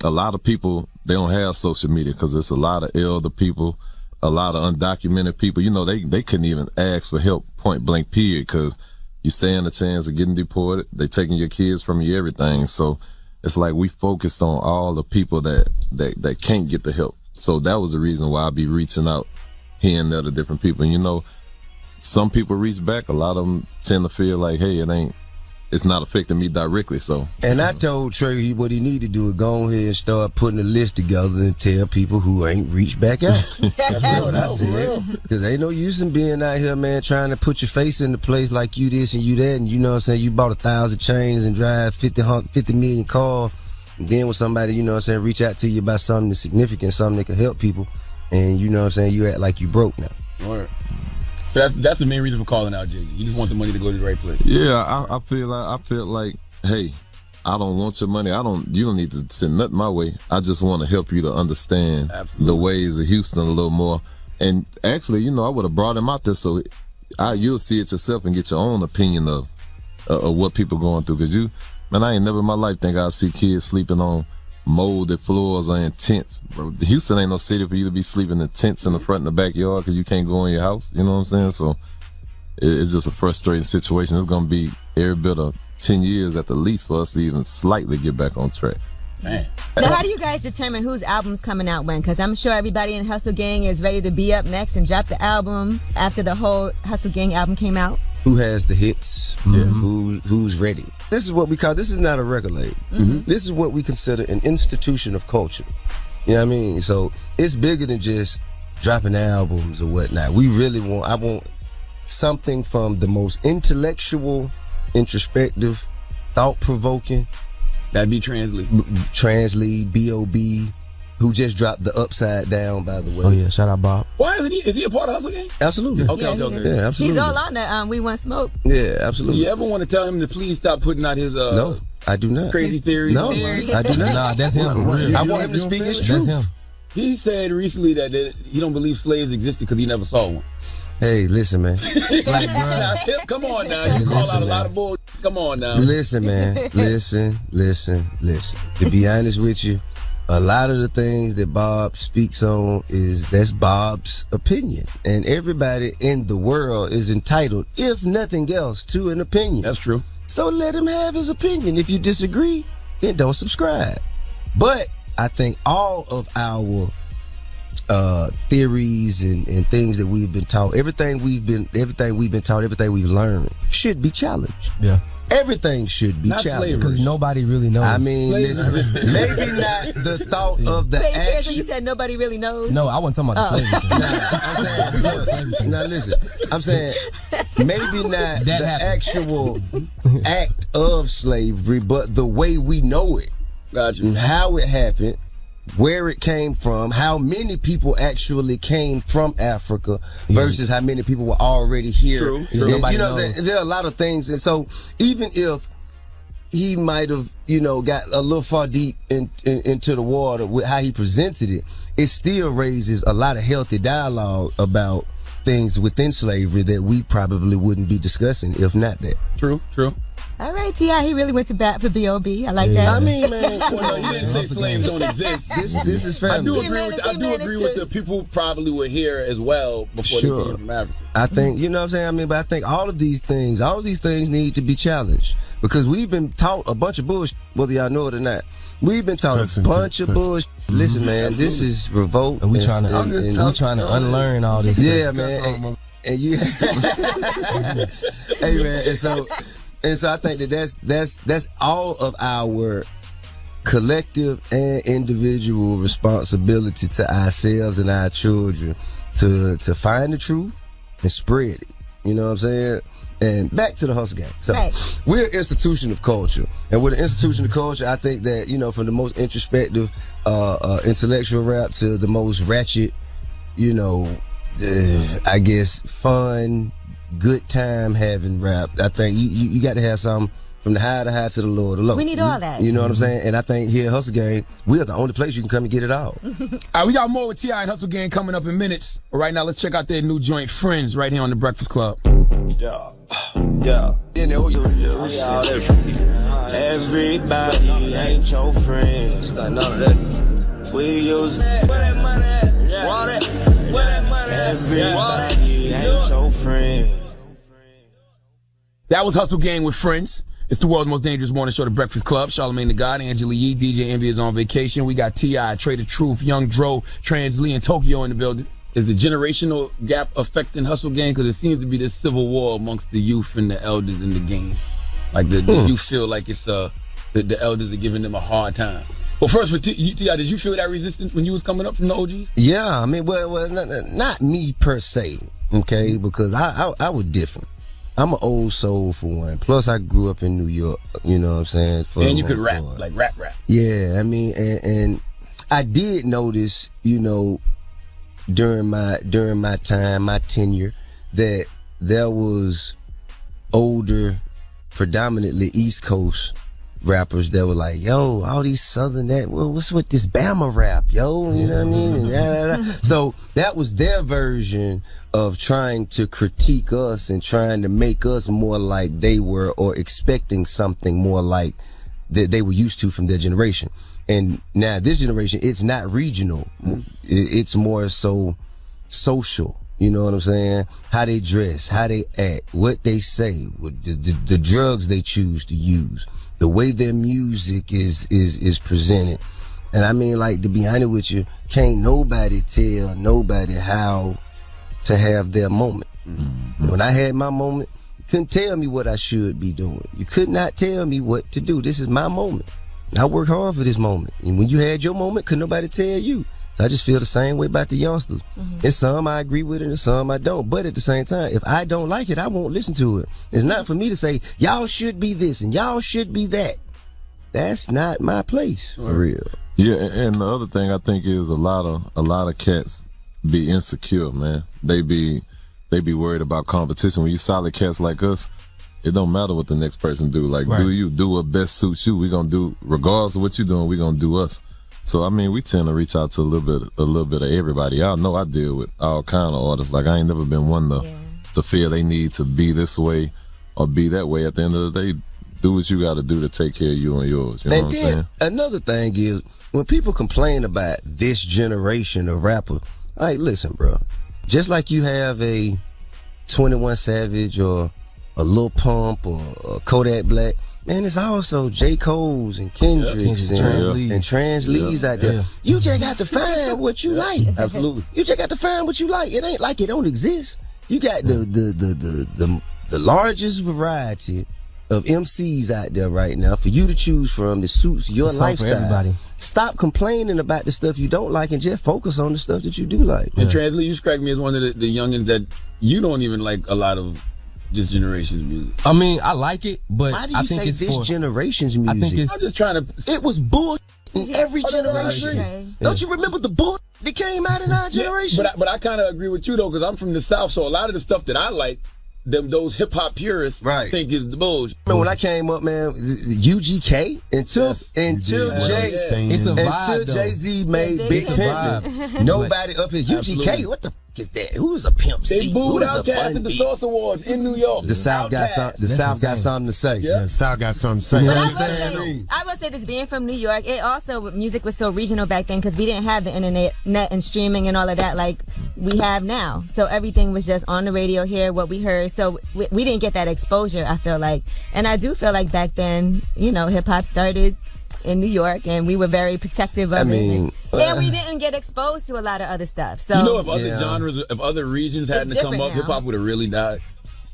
a lot of people, they don't have social media because there's a lot of elder people, a lot of undocumented people. You know, they couldn't even ask for help, point blank period, because you stand a chance of getting deported. They taking your kids from you, everything. So it's like we focused on all the people that can't get the help. So that was the reason why I be reaching out here and there to different people. And you know, some people reach back. A lot of them tend to feel like, hey, it's not affecting me directly. So, and I told Trey what he need to do is go ahead and start putting a list together and tell people who ain't reached back out. That's it. Because ain't no use in being out here, man, trying to put your face in the place like you this and you that, and you know what I'm saying, you bought 1,000 chains and drive 50 million cars, and then when somebody, you know what I'm saying, reach out to you about something that's significant, something that can help people, and you know what I'm saying, you act like you broke now. Right. That's the main reason for calling out, Jiggy. You just want the money to go to the right place. Yeah, I feel like, hey, I don't want your money. You don't need to send nothing my way. I just want to help you to understand the ways of Houston a little more. And actually, you know, I would have brought him out there so you'll see it yourself and get your own opinion of what people going through. Cause I ain't never in my life think I'd see kids sleeping on molded floors or in tents. Bro, Houston ain't no city for you to be sleeping in tents in the front and the backyard because you can't go in your house. You know what I'm saying? So it's just a frustrating situation. It's going to be every bit of 10 years at the least for us to even slightly get back on track. Man. Now, how do you guys determine whose album's coming out when? Because I'm sure everybody in Hustle Gang is ready to be up next and drop the album after the whole Hustle Gang album came out. Who has the hits? Who's ready? This is what we call, this is not a record label. This is what we consider an institution of culture. You know what I mean? So it's bigger than just dropping albums or whatnot. I want something from the most intellectual, introspective, thought-provoking. That'd be Translead. Translead, B.O.B., who just dropped the Upside Down, by the way. Oh yeah, shout out Bob. Why is he a part of Hustle Gang? Absolutely. Okay. Yeah, absolutely. He's all on the We Want Smoke. Yeah, absolutely. You ever want to tell him to please stop putting out his No, I do not. Crazy theories? No, I do not. Nah, that's him. I want him to speak his truth. That's him. He said recently that he don't believe slaves existed because he never saw one. Hey, listen, man. Now, Tip, come on now. You call out a lot of bull. Come on now. Listen, man. Listen. To be honest with you, a lot of the things that Bob speaks on that's Bob's opinion. And everybody in the world is entitled, if nothing else, to an opinion. That's true. So let him have his opinion. If you disagree, then don't subscribe. But I think all of our theories and things that we've been taught, everything we've been taught, everything we've learned should be challenged. Yeah. Everything should be challenged. Because nobody really knows. I mean, listen, maybe not the thought of the action. You said nobody really knows. No, I wasn't talking about the slavery. Now listen, I'm saying maybe not the actual act of slavery, but the way we know it. Gotcha. And how it happened, where it came from, how many people actually came from Africa versus how many people were already here. True. And, you know what I'm saying? There are a lot of things. And so even if he might have, got a little far deep into the water with how he presented it, it still raises a lot of healthy dialogue about things within slavery that we probably wouldn't be discussing if not that. True. All right, T.I., he really went to bat for B.O.B. I like that. I mean, man. Well, no, you didn't say slaves don't exist. This is family. I do agree with the people probably were here as well before they came from Africa. I think, you know what I'm saying? I mean, but I think all these things need to be challenged because we've been taught a bunch of bullshit, whether y'all know it or not. We've been taught a bunch of bullshit. Listen, man, this is revolt. And we trying to unlearn all this. Yeah, man. And you, hey, man, and so I think that's all of our collective and individual responsibility to ourselves and our children to find the truth and spread it. You know what I'm saying? And back to the Hustle Gang. So we're an institution of culture. And with an institution of culture, I think that, you know, from the most introspective intellectual rap to the most ratchet, you know, I guess fun, good time having rap. I think you got to have something from the high to the low to the low. We need all that. You know what I'm saying? And I think here at Hustle Gang, we are the only place you can come and get it all. All right, we got more with T.I. and Hustle Gang coming up in minutes. Right now, let's check out their new joint, Friends, right here on The Breakfast Club. Yeah. Everybody ain't your friend. It's not none of that. We use where that money at? Want it? Where that money at? Everybody ain't your friend. That was Hustle Gang with Friends. It's the world's most dangerous morning show, The Breakfast Club. Charlamagne the God, Angela Yee, DJ Envy is on vacation. We got T.I., Trader Truth, Young Dro, Trans Lee, and Tokyo in the building. Is the generational gap affecting Hustle Gang? Because it seems to be this civil war amongst the youth and the elders in the game. Like the youth feel like it's the elders are giving them a hard time. Well, first for T.I., did you feel that resistance when you was coming up from the OGs? Yeah, I mean, well not me per se, okay, because I was different. I'm an old soul for one. Plus, I grew up in New York. You know what I'm saying? And you could rap, like rap. Yeah, I mean, and I did notice, you know, during my time, my tenure, that there was older, predominantly East Coast rappers that were like, yo, all these Southern what's with this Bama rap, yo? You know what I mean? And so that was their version of trying to critique us and trying to make us more like they were, or expecting something more like that they were used to from their generation. And now this generation, it's not regional. It's more so social. You know what I'm saying? How they dress, how they act, what they say, the drugs they choose to use, the way their music is presented. And I mean, like, to be honest with you, can't nobody tell nobody how to have their moment. Mm-hmm. When I had my moment, you couldn't tell me what I should be doing. You could not tell me what to do. This is my moment. And I work hard for this moment. And when you had your moment, could nobody tell you. So I just feel the same way about the youngsters. Mm-hmm. And some I agree with and some I don't. But at the same time, if I don't like it, I won't listen to it. It's not for me to say, y'all should be this and y'all should be that. That's not my place, for real. Yeah, and the other thing I think is a lot of cats be insecure, man. They be worried about competition. When you solid cats like us, it don't matter what the next person do. Like, right. Do what best suits you. We gonna do, regardless of what you're doing, we gonna do us. So I mean, we tend to reach out to a little bit of everybody. Y'all know I deal with all kind of artists. Like, I ain't never been one to feel they need to be this way or be that way. At the end of the day, do what you got to do to take care of you and yours. You know what I'm saying? Another thing is, when people complain about this generation of rappers, like, listen, bro, just like you have a 21 Savage or a Lil Pump or a Kodak Black, man, it's also J. Cole's and Kendrick's and Trans Lee's out there. Yeah. You just got to find what you like. Absolutely. You just got to find what you like. It ain't like it don't exist. You got the largest variety of MCs out there right now for you to choose from that suits your lifestyle. Stop complaining about the stuff you don't like and just focus on the stuff that you do like. And Trans Lee, you strike me as one of the youngins that you don't even like a lot of this generation's music. I mean, I like it, but why do you I think say it's this generation's music? I think I'm just trying to. It was bull in every generation. Okay. Don't you remember the bull that came out in our generation? But I kind of agree with you though, because I'm from the South, so a lot of the stuff that I like, those hip hop purists think is the bullshit. Remember when I came up, man, UGK until Jay-Z made Big Pimpin'. Nobody up here. UGK, what the is that? Who is a Pimp C? They booed Outkast at the Source Awards in New York. The South got something. The South got something to say. Yeah, the South got something to say. You understand? I will say this: being from New York, it also music was so regional back then because we didn't have the internet and streaming and all of that like we have now. So everything was just on the radio here, what we heard. So we didn't get that exposure. I feel like, and I do feel like back then, you know, hip hop started in New York, and we were very protective of it. And we didn't get exposed to a lot of other stuff. So you know, if other genres, if other regions hadn't come up, hip hop would have really died.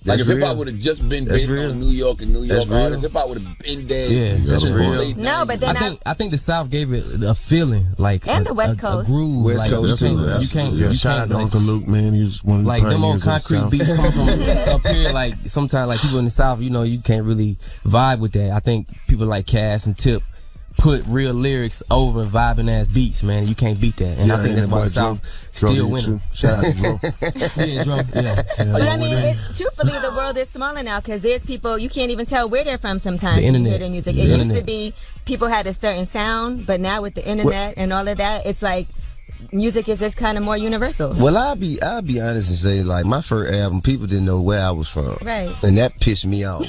Like if hip hop would have just been based on New York and New York artists, hip hop would have been dead. Yeah, that's real. No, but then I think the South gave it a feeling like and the West Coast, a groove, West Coast too. You can't. Shout out to Uncle Luke, man. He was one of the like them old concrete beats come from up here. Like sometimes, like people in the South, you know, you can't really vibe with that. I think people like Cass and Tip put real lyrics over vibing ass beats, man. You can't beat that, and I think that's why the South still winning. Shout out to Dro. But I mean, it's truthfully the world is smaller now because there's people you can't even tell where they're from sometimes when you hear their music. It used to be people had a certain sound, but now with the internet and all of that, it's like music is just kind of more universal. Well, I'll be honest and say, like, my first album, people didn't know where I was from, right? And that pissed me off.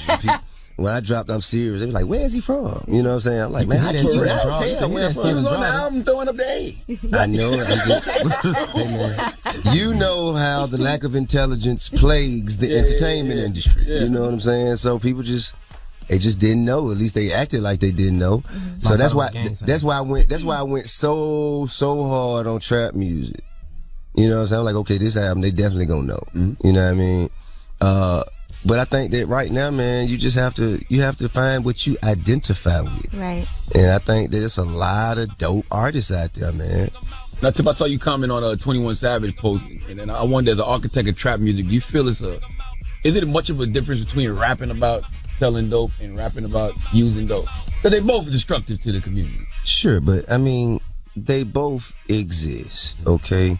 When I dropped I'm Serious, they were like, where is he from? You know what I'm saying? I'm like, man, I can't really tell where I'm from. He was on the album throwing up the A. I know. Hey, man, you know how the lack of intelligence plagues the entertainment industry. You know what I'm saying? So people they just didn't know. At least they acted like they didn't know. So that's why I went so hard on trap music. You know what I'm saying? I'm like, okay, this album they definitely gonna know. You know what I mean? But I think that right now, man, you just have to find what you identify with. Right. And I think there's a lot of dope artists out there, man. Now, Tip, I saw you comment on a 21 Savage post, and then I wonder, as an architect of trap music, do you feel is it much of a difference between rapping about selling dope and rapping about using dope? Because they're both destructive to the community. Sure, but I mean, they both exist, okay?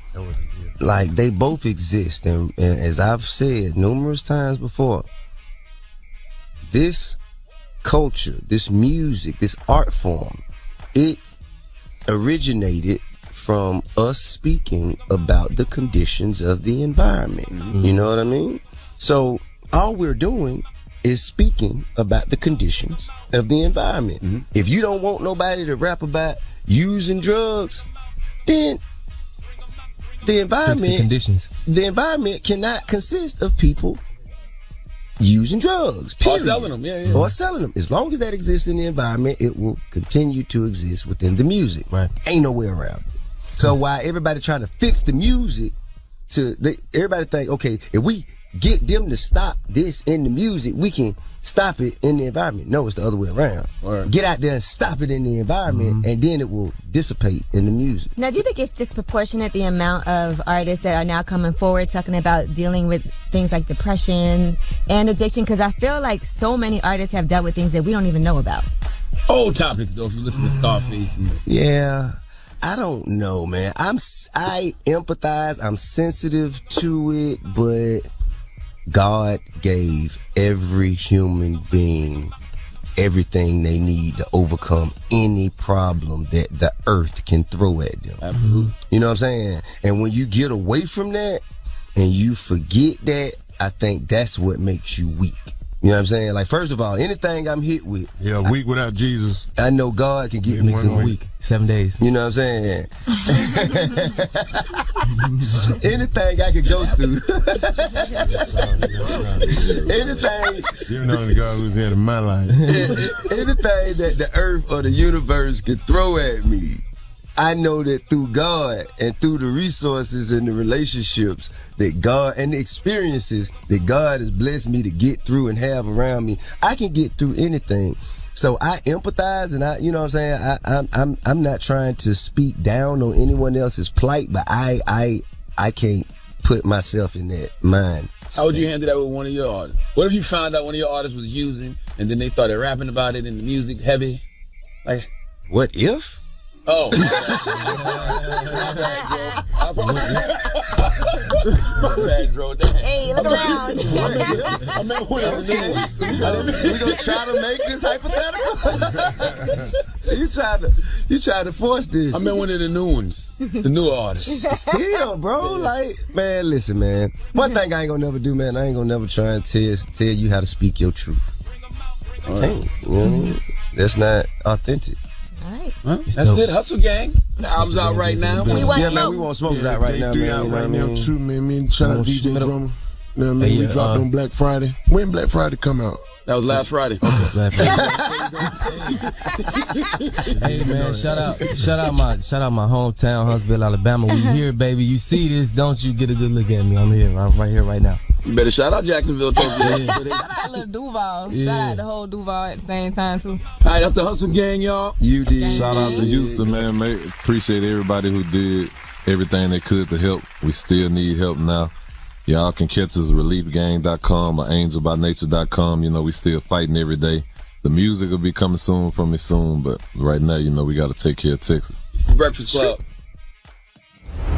Like, they both exist, and as I've said numerous times before, this culture, this music, this art form, it originated from us speaking about the conditions of the environment. You know what I mean? So all we're doing is speaking about the conditions of the environment. If you don't want nobody to rap about using drugs, then the environment cannot consist of people using drugs, period. Or selling them, Or selling them. As long as that exists in the environment, it will continue to exist within the music. Right. Ain't no way around it. So while everybody trying to fix the music, everybody think, okay, if we get them to stop this in the music, we can stop it in the environment. No, it's the other way around. Right. Get out there and stop it in the environment, and then it will dissipate in the music. Now, do you think it's disproportionate the amount of artists that are now coming forward talking about dealing with things like depression and addiction? Because I feel like so many artists have dealt with things that we don't even know about. Old topics, though, if you listen to Scarface. Yeah. I don't know, man. I empathize. I'm sensitive to it, but God gave every human being everything they need to overcome any problem that the earth can throw at them. Absolutely. You know what I'm saying? And when you get away from that and you forget that, I think that's what makes you weak. You know what I'm saying? Like, first of all, anything I'm hit with. Yeah, a week without Jesus. I know God can get me through a week. 7 days. You know what I'm saying? Anything I can go through. Anything. You're not the God who's head of my life. Anything that the earth or the universe can throw at me, I know that through God and through the resources and the relationships that God and the experiences that God has blessed me to get through and have around me, I can get through anything. So I empathize, and you know what I'm saying? I'm not trying to speak down on anyone else's plight, but I can't put myself in that mind. How would you handle that with one of your artists? What if you found out one of your artists was using and then they started rapping about it in the music heavy? Like, what if? Oh. My bad, Dro. Hey, look around. I meant we gonna try to make this hypothetical. you trying to force this. I meant one of the new ones, the new artists. Still, bro, like, man, listen, man. One thing I ain't gonna never do, man. I ain't gonna never try and tell you how to speak your truth. Hey, that's not authentic. Huh? That's it, Hustle Gang. The album's out right now. We want smoke out right now, man. Out right now too, man. Me and shout out DJ Drummer. You know what I mean? We dropped on Black Friday. When Black Friday come out? That was last Friday. Hey man, shout out my hometown, Huntsville, Alabama. We here, baby. You see this, don't you? Get a good look at me. I'm here, right here, right now. You better shout out Jacksonville, Tokyo. Shout out Lil Duval. Yeah. Shout out the whole Duval at the same time too. All right, that's the Hustle Gang, y'all. You did. Shout out to Houston, man. Appreciate everybody who did everything they could to help. We still need help now. Y'all can catch us at reliefgang.com or angelbynature.com. You know, we still fighting every day. The music will be coming soon from me soon, but right now, you know, we got to take care of Texas. It's the Breakfast Club.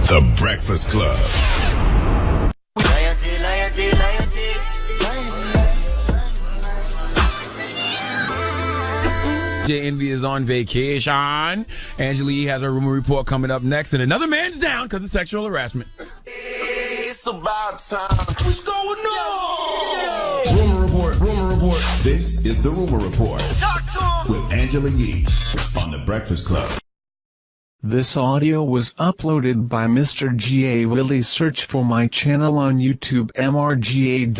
The Breakfast Club. Envy is on vacation. Angela Yee has her rumor report coming up next, and another man's down because of sexual harassment. It's about time. What's going on? Rumor report. This is the Rumor Report with Angela Yee on The Breakfast Club. This audio was uploaded by Mr. G.A. Willie. Search for my channel on YouTube, MRGAWILLIE.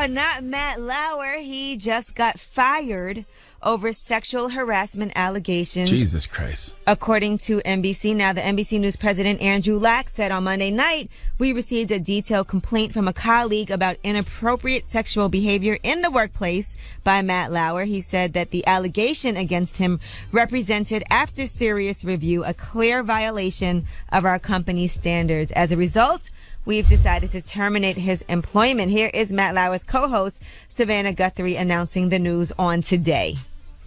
Not Matt Lauer. He just got fired over sexual harassment allegations. Jesus Christ. According to NBC. Now, the NBC News president, Andrew Lack, said on Monday night, we received a detailed complaint from a colleague about inappropriate sexual behavior in the workplace by Matt Lauer. He said that the allegation against him represented, after serious review, a clear violation of our company's standards. As a result, we've decided to terminate his employment. Here is Matt Lauer's co-host, Savannah Guthrie, announcing the news on Today.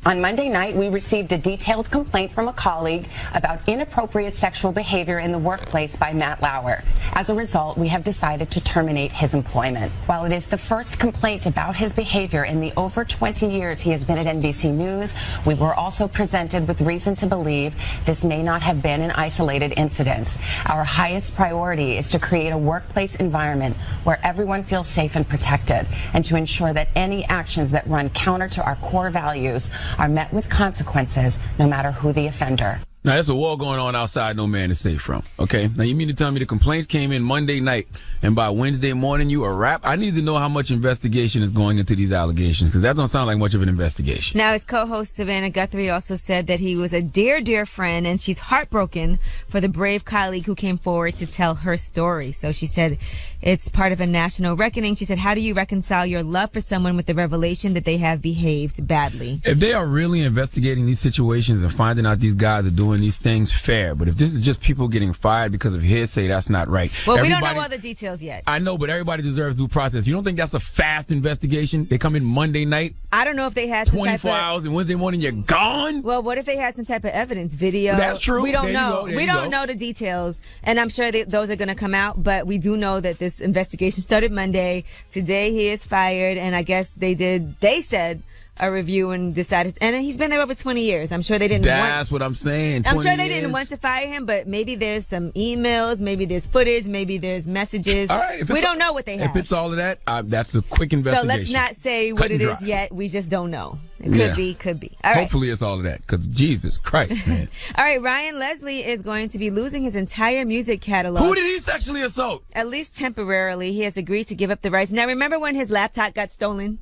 On Monday night, we received a detailed complaint from a colleague about inappropriate sexual behavior in the workplace by Matt Lauer. As a result, we have decided to terminate his employment. While it is the first complaint about his behavior in the over 20 years he has been at NBC News, we were also presented with reason to believe this may not have been an isolated incident. Our highest priority is to create a workplace environment where everyone feels safe and protected, and to ensure that any actions that run counter to our core values are met with consequences, no matter who the offender. Now, there's a war going on outside no man is safe from, okay? Now, you mean to tell me the complaints came in Monday night, and by Wednesday morning you a wrap? I need to know how much investigation is going into these allegations, because that don't sound like much of an investigation. Now, his co-host Savannah Guthrie also said that he was a dear friend, and she's heartbroken for the brave colleague who came forward to tell her story. So she said it's part of a national reckoning. She said, how do you reconcile your love for someone with the revelation that they have behaved badly? If they are really investigating these situations and finding out these guys are doing these things, fair. But if this is just people getting fired because of hearsay, that's not right. Well, we don't know all the details yet. I know, but everybody deserves due process. You don't think that's a fast investigation? They come in Monday night? I don't know if they had 24 hours and Wednesday morning you're gone? Well, what if they had some type of evidence, video? That's true. We don't know. We don't know the details, and I'm sure that those are going to come out, but we do know that this investigation started Monday. Today he is fired, and I guess they said a review and decided, and he's been there over 20 years. I'm sure they didn't That's what I'm saying. I'm sure they didn't want to fire him, but maybe there's some emails, maybe there's footage, maybe there's messages. All right, we don't know what they have. If it's all of that, that's a quick investigation. So let's not say what it is yet. We just don't know. It could be. All right. Hopefully it's all of that, because Jesus Christ, man. All right, Ryan Leslie is going to be losing his entire music catalog. Who did he sexually assault? At least temporarily. He has agreed to give up the rights. Now, remember when his laptop got stolen?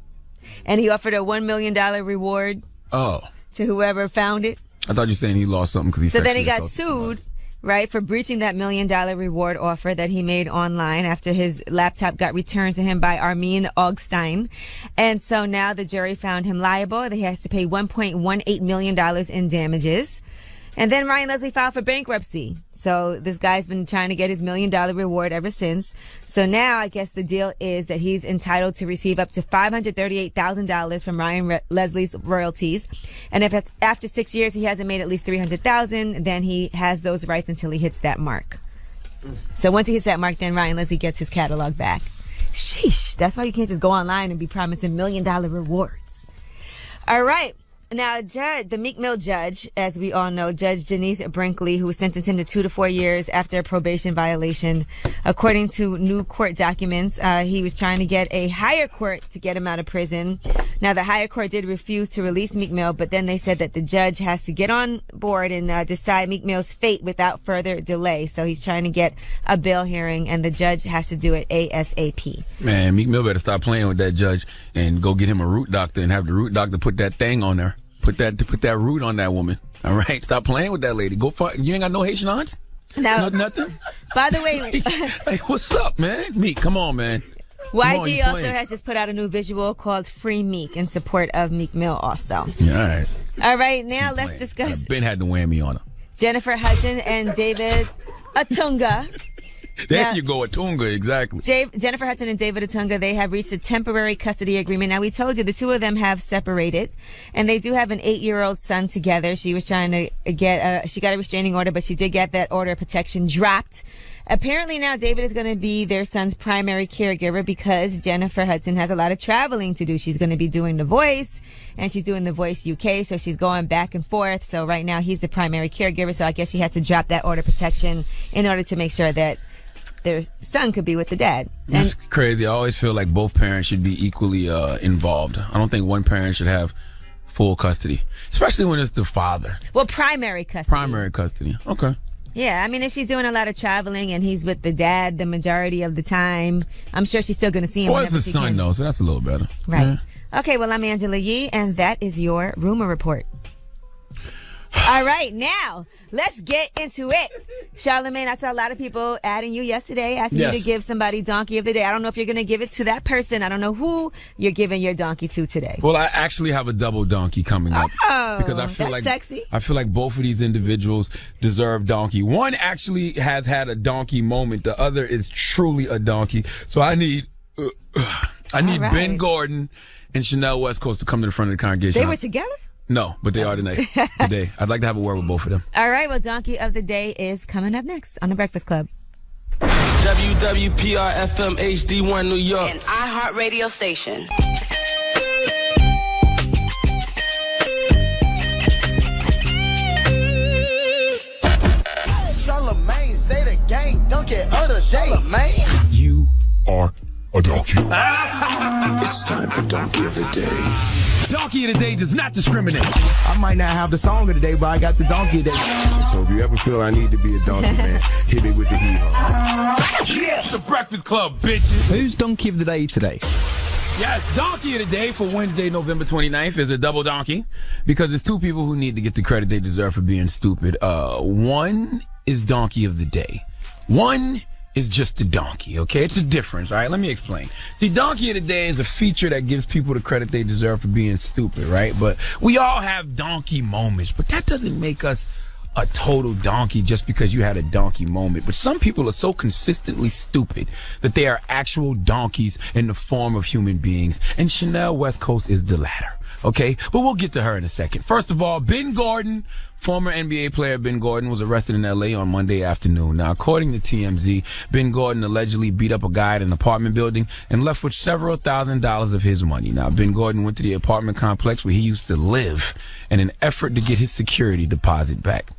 And he offered a $1 million reward to whoever found it. I thought you were saying he lost something because he So then he got sued, right, for breaching that $1 million reward offer that he made online after his laptop got returned to him by Armin Augstein. And so now the jury found him liable. He has to pay $1.18 million in damages. And then Ryan Leslie filed for bankruptcy. So this guy's been trying to get his $1 million reward ever since. So now I guess the deal is that he's entitled to receive up to $538,000 from Ryan Leslie's royalties. And if after 6 years he hasn't made at least $300,000, then he has those rights until he hits that mark. So once he hits that mark, then Ryan Leslie gets his catalog back. Sheesh. That's why you can't just go online and be promising $1 million rewards. All right. Now, the Meek Mill judge, as we all know, Judge Janice Brinkley, who sentenced him to 2 to 4 years after a probation violation. According to new court documents, he was trying to get a higher court to get him out of prison. Now, the higher court did refuse to release Meek Mill, but then they said that the judge has to get on board and decide Meek Mill's fate without further delay. So he's trying to get a bail hearing, and the judge has to do it ASAP. Man, Meek Mill better stop playing with that judge and go get him a root doctor and have the root doctor put that thing on her. Put that root on that woman. All right, stop playing with that lady. Go for you. Ain't got no Haitian aunts? No, nothing. By the way, hey, what's up, man? Meek, come on, man. YG also has just put out a new visual called "Free Meek" in support of Meek Mill. Also, all right. Now let's discuss. Ben had the whammy on her. Jennifer Hudson and David Atunga. There you go, Atunga, exactly. Jennifer Hudson and David Atunga, they have reached a temporary custody agreement. Now, we told you the two of them have separated, and they do have an 8-year-old son together. She was trying to get, she got a restraining order, but she did get that order of protection dropped. Apparently now David is going to be their son's primary caregiver because Jennifer Hudson has a lot of traveling to do. She's going to be doing The Voice, and she's doing The Voice UK, so she's going back and forth. So right now he's the primary caregiver, so I guess she had to drop that order of protection in order to make sure that their son could be with the dad. That's crazy. I always feel like both parents should be equally involved. I don't think one parent should have full custody, especially when it's the father. Well, primary custody. Primary custody. Okay. Yeah, I mean, if she's doing a lot of traveling and he's with the dad the majority of the time, I'm sure she's still going to see him. Well, it's the son, though, so that's a little better. Right. Yeah. Okay, well, I'm Angela Yee, and that is your rumor report. All right, now let's get into it. Charlamagne, I saw a lot of people adding you yesterday, asking you to give somebody Donkey of the Day. I don't know if you're going to give it to that person. I don't know who you're giving your donkey to today. Well, I actually have a double donkey coming up. Oh, because I feel like sexy. I feel like both of these individuals deserve donkey. One actually has had a donkey moment. The other is truly a donkey. So I need Ben Gordon and Chanel West Coast to come to the front of the congregation. They were together? No, but they are tonight. Today. I'd like to have a word with both of them. All right, well, Donkey of the Day is coming up next on The Breakfast Club. WWPR FM HD1 New York. An iHeartRadio station. Charlamagne, say the gang, donkey of the day. Charlamagne. You are a donkey. It's time for Donkey of the Day. Donkey of the Day does not discriminate. I might not have the song of the day, but I got the donkey of the day. So if you ever feel I need to be a donkey, man, hit me with the heat. Yeah, it's the Breakfast Club, bitches. Who's Donkey of the Day today? Yes, Donkey of the Day for Wednesday, November 29th is a double donkey because there's two people who need to get the credit they deserve for being stupid. One is Donkey of the Day. One is just a donkey, okay? It's a difference, all right? Let me explain. See, Donkey of the Day is a feature that gives people the credit they deserve for being stupid, right? But we all have donkey moments, but that doesn't make us a total donkey just because you had a donkey moment. But some people are so consistently stupid that they are actual donkeys in the form of human beings, and Chanel West Coast is the latter. Okay, but we'll get to her in a second. First of all, Ben Gordon, former NBA player Ben Gordon, was arrested in L.A. on Monday afternoon. Now, according to TMZ, Ben Gordon allegedly beat up a guy at an apartment building and left with several $1,000s of his money. Now, Ben Gordon went to the apartment complex where he used to live in an effort to get his security deposit back.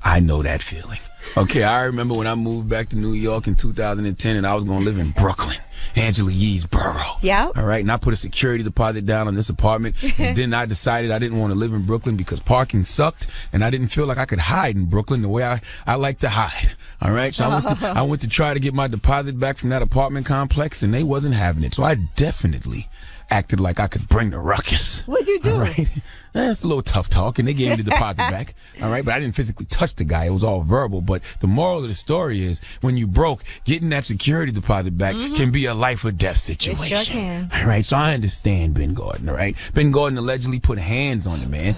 I know that feeling. Okay, I remember when I moved back to New York in 2010 and I was going to live in Brooklyn. Angela Yee's borough. Yeah. All right. And I put a security deposit down on this apartment. And then I decided I didn't want to live in Brooklyn because parking sucked. And I didn't feel like I could hide in Brooklyn the way I like to hide. All right. So I went to try to get my deposit back from that apartment complex and they wasn't having it. So I definitely acted like I could bring the ruckus. What'd you do? All right. It's a little tough talk, and they gave me the deposit back. All right, but I didn't physically touch the guy. It was all verbal. But the moral of the story is, when you broke, getting that security deposit back can be a life or death situation. It sure can. All right, so I understand Ben Gordon. All right, Ben Gordon allegedly put hands on the man.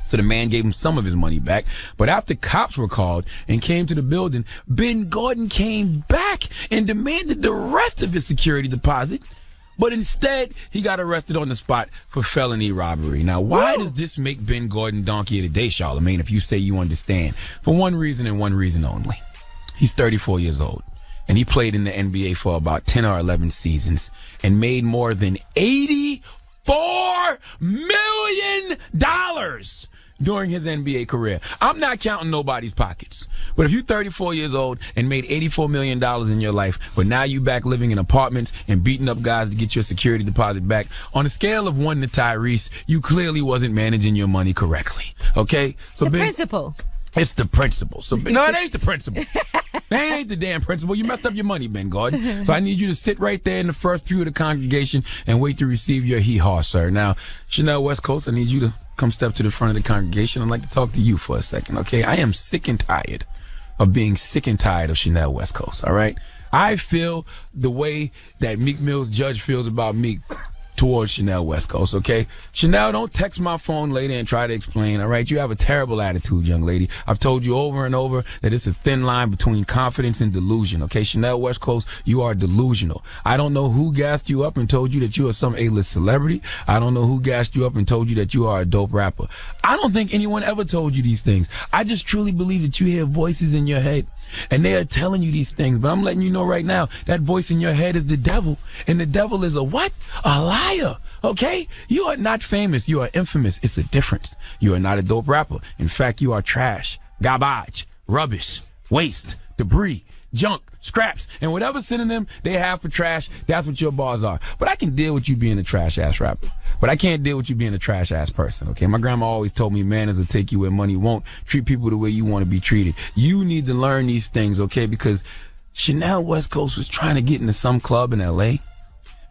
So the man gave him some of his money back. But after cops were called and came to the building, Ben Gordon came back and demanded the rest of his security deposit. But instead, he got arrested on the spot for felony robbery. Now, why does this make Ben Gordon donkey of the day, Charlamagne, if you say you understand? For one reason and one reason only. He's 34 years old, and he played in the NBA for about 10 or 11 seasons and made more than $84 million during his NBA career. I'm not counting nobody's pockets. But if you're 34 years old and made $84 million in your life, but now you back living in apartments and beating up guys to get your security deposit back, on a scale of 1 to Tyrese, you clearly wasn't managing your money correctly. Okay? So principle. It's the principle. So no, it ain't the principle. That ain't the damn principle. You messed up your money, Ben Gordon. So I need you to sit right there in the first pew of the congregation and wait to receive your hee-haw, sir. Now, Chanel West Coast, I need you to come step to the front of the congregation. I'd like to talk to you for a second, okay? I am sick and tired of being sick and tired of Chanel West Coast, all right? I feel the way that Meek Mill's judge feels about Meek towards Chanel West Coast, okay? Chanel, don't text my phone later and try to explain, all right? You have a terrible attitude, young lady. I've told you over and over that it's a thin line between confidence and delusion, okay? Chanel West Coast, you are delusional. I don't know who gassed you up and told you that you are some A-list celebrity. I don't know who gassed you up and told you that you are a dope rapper. I don't think anyone ever told you these things. I just truly believe that you hear voices in your head, and they are telling you these things. But I'm letting you know right now, that voice in your head is the devil. And the devil is a what? A liar. Okay? You are not famous. You are infamous. It's a difference. You are not a dope rapper. In fact, you are trash, garbage, rubbish, waste, debris, junk, scraps, and whatever synonym they have for trash, that's what your bars are. But I can deal with you being a trash-ass rapper. But I can't deal with you being a trash-ass person, okay? My grandma always told me manners will take you where money won't. Treat people the way you want to be treated. You need to learn these things, okay? Because Chanel West Coast was trying to get into some club in L.A.,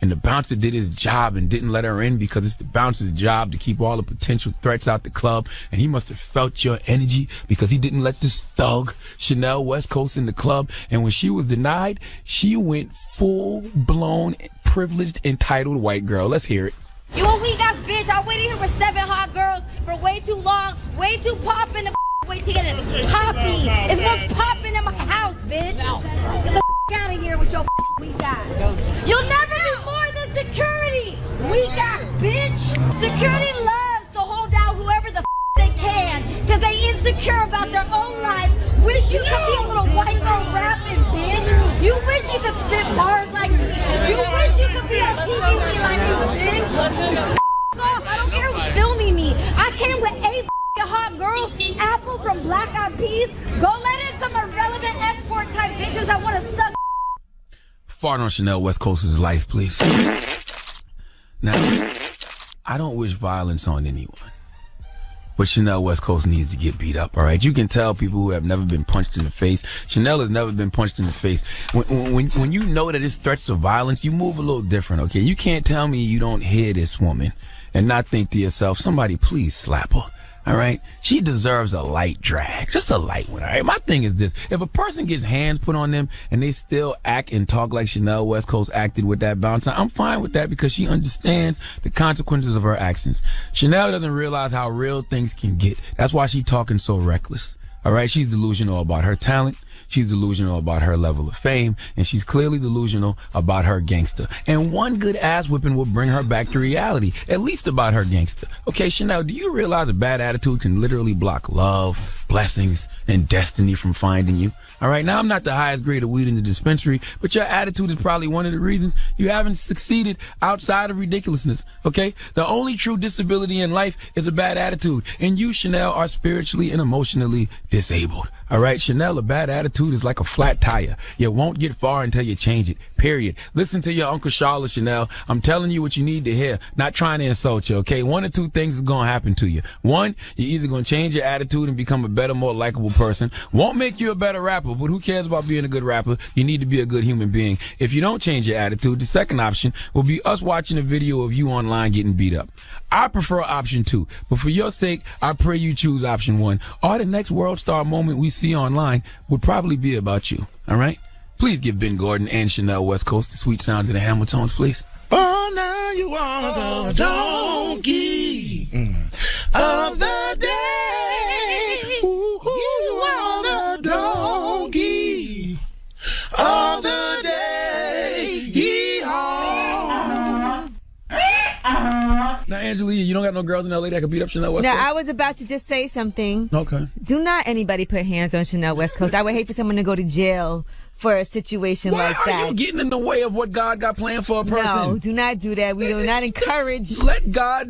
and the bouncer did his job and didn't let her in because it's the bouncer's job to keep all the potential threats out the club. And he must have felt your energy because he didn't let this thug, Chanel West Coast, in the club. And when she was denied, she went full-blown, privileged, entitled white girl. Let's hear it. You a weak ass bitch. I waited here with 7 hot girls for way too long, way too poppin' the wait to get it poppy. It's more poppin' in my house, bitch. Get the out of here with your weak ass. You'll never be more than security, weak ass bitch. Security loves to hold out whoever the they can because they insecure about their own life. Wish you could be a little white girl rapping, bitch. You wish you could spit bars like me. You wish you could be on TV like you, bitch. Off. I don't care who's filming me. I came with 8 hot girls, Apple from Black Eyed Peas. Go let in some irrelevant escort type bitches that want to suck. Fart on Chanel West Coast's life, please. Now, I don't wish violence on anyone, but Chanel West Coast needs to get beat up, all right? You can tell people who have never been punched in the face. Chanel has never been punched in the face. When you know that it's threats of violence, you move a little different, okay? You can't tell me you don't hear this woman and not think to yourself, somebody please slap her. All right. She deserves a light drag, just a light one. All right. My thing is this. If a person gets hands put on them and they still act and talk like Chanel West Coast acted with that bouncer, I'm fine with that because she understands the consequences of her actions. Chanel doesn't realize how real things can get. That's why she's talking so reckless. All right. She's delusional about her talent. She's delusional about her level of fame, and she's clearly delusional about her gangster. And one good ass whipping will bring her back to reality, at least about her gangster. Okay, Chanel, do you realize a bad attitude can literally block love, blessings, and destiny from finding you? All right, now I'm not the highest grade of weed in the dispensary, but your attitude is probably one of the reasons you haven't succeeded outside of ridiculousness, okay? The only true disability in life is a bad attitude, and you, Chanel, are spiritually and emotionally disabled. All right, Chanel, a bad attitude is like a flat tire. You won't get far until you change it, period. Listen to your Uncle Charlotte, Chanel. I'm telling you what you need to hear, not trying to insult you, okay? One or two things is going to happen to you. One, you're either going to change your attitude and become a better, more likable person. Won't make you a better rapper, but who cares about being a good rapper? You need to be a good human being. If you don't change your attitude, the second option will be us watching a video of you online getting beat up. I prefer option 2, but for your sake, I pray you choose option 1. Or the next world star moment we see online would probably be about you. All right? Please give Ben Gordon and Chanel West Coast the sweet sounds of the Hamiltons, please. Oh, now you are the donkey of the day. Angela, you don't got no girls in LA that could beat up Chanel West Now, Coast? I was about to just say something. Okay. Do not anybody put hands on Chanel West Coast. I would hate for someone to go to jail for a situation like that. Why are you getting in the way of what God got planned for a person? No, do not do that. We do not encourage. Let God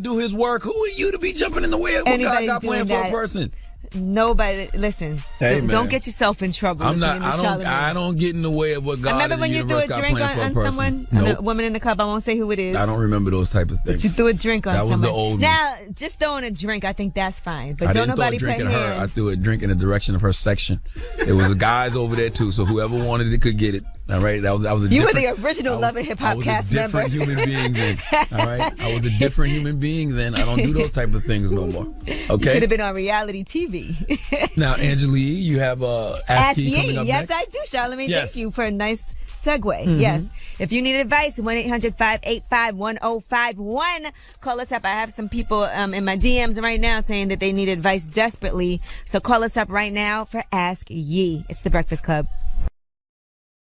do his work. Who are you to be jumping in the way of what God got planned for a person? Nobody, listen. Hey, don't get yourself in trouble. I don't get in the way of what God. Remember when you threw a drink on someone? Nope. A woman in the club. I won't say who it is. I don't remember those type of things. But you threw a drink on someone. That was the old. Now, just throwing a drink, I think that's fine. But I don't didn't nobody throw a drink put at her. hands. I threw a drink in the direction of her section. There was guys over there too, so whoever wanted it could get it. All right, I was a you were the original Love and Hip Hop cast member. I was a different human being then. All right, I was a different human being then. I don't do those type of things no more. Okay, you could have been on reality TV. Now, Angela, you have Ask Ye coming up yes, next. I do, Charlamagne. Yes. Thank you for a nice segue. Mm-hmm. Yes. If you need advice, 1-800-585-1051. Call us up. I have some people in my DMs right now saying that they need advice desperately. So call us up right now for Ask Ye. It's The Breakfast Club.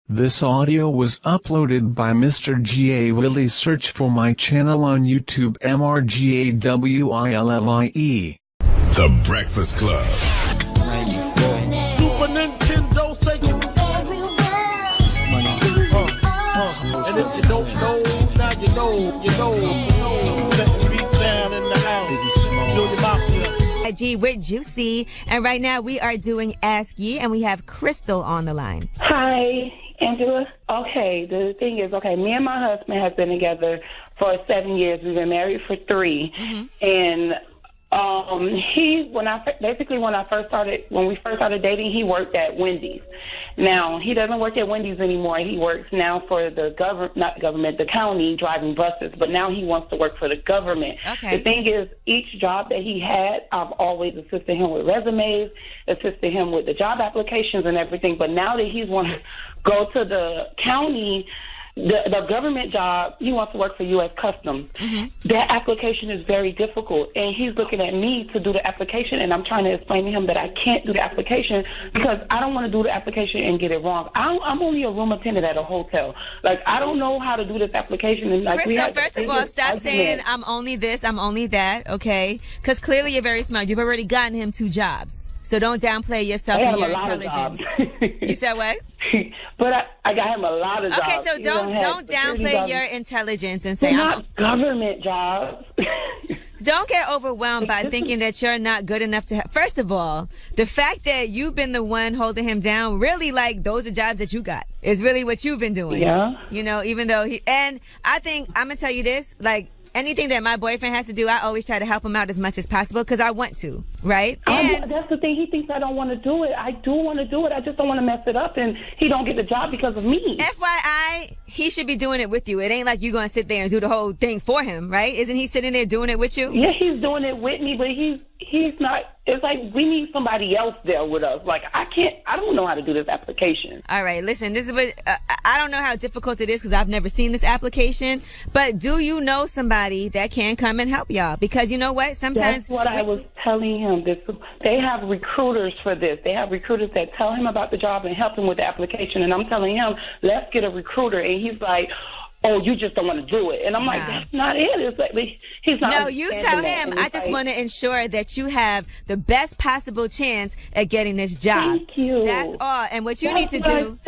This audio was uploaded by Mr. G.A. Willie. Search for my channel on YouTube, MRGAWILLIE. The Breakfast Club. Super Nintendo Sega. And if you don't know, now you know. Let the beat down in the house. Junior Mafia. IG with Juicy. And right now we are doing Ask Ye, and we have Crystal on the line. Hi, Angela. Okay, the thing is, me and my husband have been together for 7 years. We've been married for 3. Mm-hmm. And when we first started dating, he worked at Wendy's. Now, he doesn't work at Wendy's anymore. He works now for the the county, driving buses, but now he wants to work for the government. Okay. The thing is, each job that he had, I've always assisted him with resumes, assisted him with the job applications and everything, but now that he's want to go to the county, the government job, he wants to work for U.S. Customs. Mm-hmm. That application is very difficult, and he's looking at me to do the application, and I'm trying to explain to him that I can't do the application because I don't want to do the application and get it wrong. I'm only a room attendant at a hotel. Like, I don't know how to do this application. And Crystal, first of all, stop saying I'm only this, I'm only that, okay? Because clearly you're very smart. You've already gotten him 2 jobs. So don't downplay yourself and your intelligence. You said what? But I got him a lot of jobs. Okay, so don't downplay your intelligence and say they're not government jobs. Don't get overwhelmed by thinking that you're not good enough to first of all, the fact that you've been the one holding him down, really, like, those are jobs that you got. Is really what you've been doing. Yeah. You know, even though and I think, I'm going to tell you this, like, anything that my boyfriend has to do, I always try to help him out as much as possible because I want to, right? And that's the thing. He thinks I don't want to do it. I do want to do it. I just don't want to mess it up, and he don't get the job because of me. FYI, he should be doing it with you. It ain't like you're going to sit there and do the whole thing for him, right? Isn't he sitting there doing it with you? Yeah, he's doing it with me, but he's not. It's like we need somebody else there with us. Like, I don't know how to do this application. All right, listen, this is what, I don't know how difficult it is because I've never seen this application, but do you know somebody that can come and help y'all? Because you know what? Sometimes. That's what I was telling him. They have recruiters for this. They have recruiters that tell him about the job and help him with the application. And I'm telling him, let's get a recruiter. And he's like, oh, you just don't want to do it. And I'm like, that's not it. It's like, he's not. No, you tell him, I just want to ensure that you have the best possible chance at getting this job. Thank you. That's all. And what you need to do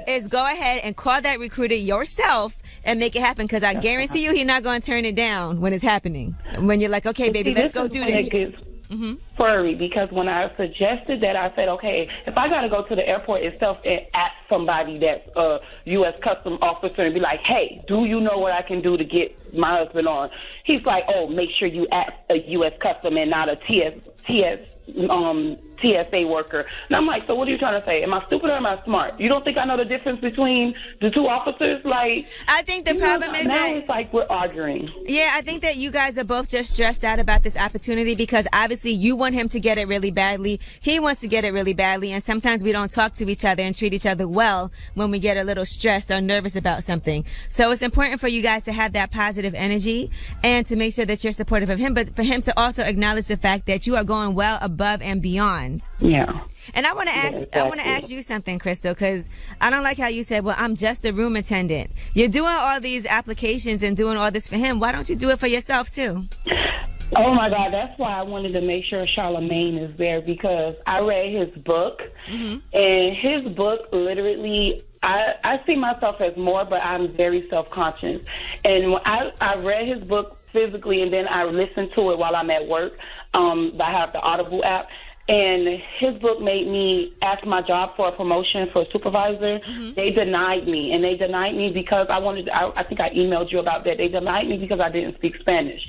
is go ahead and call that recruiter yourself and make it happen. Because I guarantee you he's not going to turn it down when it's happening. When you're like, okay, baby, let's go do this. Furry, because when I suggested that, I said, okay, if I got to go to the airport itself and ask somebody that's a U.S. Customs officer and be like, hey, do you know what I can do to get my husband on? He's like, oh, make sure you ask a U.S. Customs and not a TSA worker. And I'm like, so what are you trying to say? Am I stupid or am I smart? You don't think I know the difference between the 2 officers? Like, I think the problem is now it's like we're arguing. Yeah, I think that you guys are both just stressed out about this opportunity because obviously you want him to get it really badly. He wants to get it really badly. And sometimes we don't talk to each other and treat each other well when we get a little stressed or nervous about something. So it's important for you guys to have that positive energy and to make sure that you're supportive of him, but for him to also acknowledge the fact that you are going well above and beyond bond. Yeah. And I want to ask, I want to ask you something, Crystal, because I don't like how you said, well, I'm just a room attendant. You're doing all these applications and doing all this for him. Why don't you do it for yourself too? Oh my God, that's why I wanted to make sure Charlemagne is there, because I read his book, and his book literally, I see myself as more, but I'm very self-conscious. And when I read his book physically, and then I listened to it while I'm at work. I have the Audible app. And his book made me ask my job for a promotion for a supervisor. They denied me, and they denied me because I think I emailed you about that. They denied me because I didn't speak Spanish.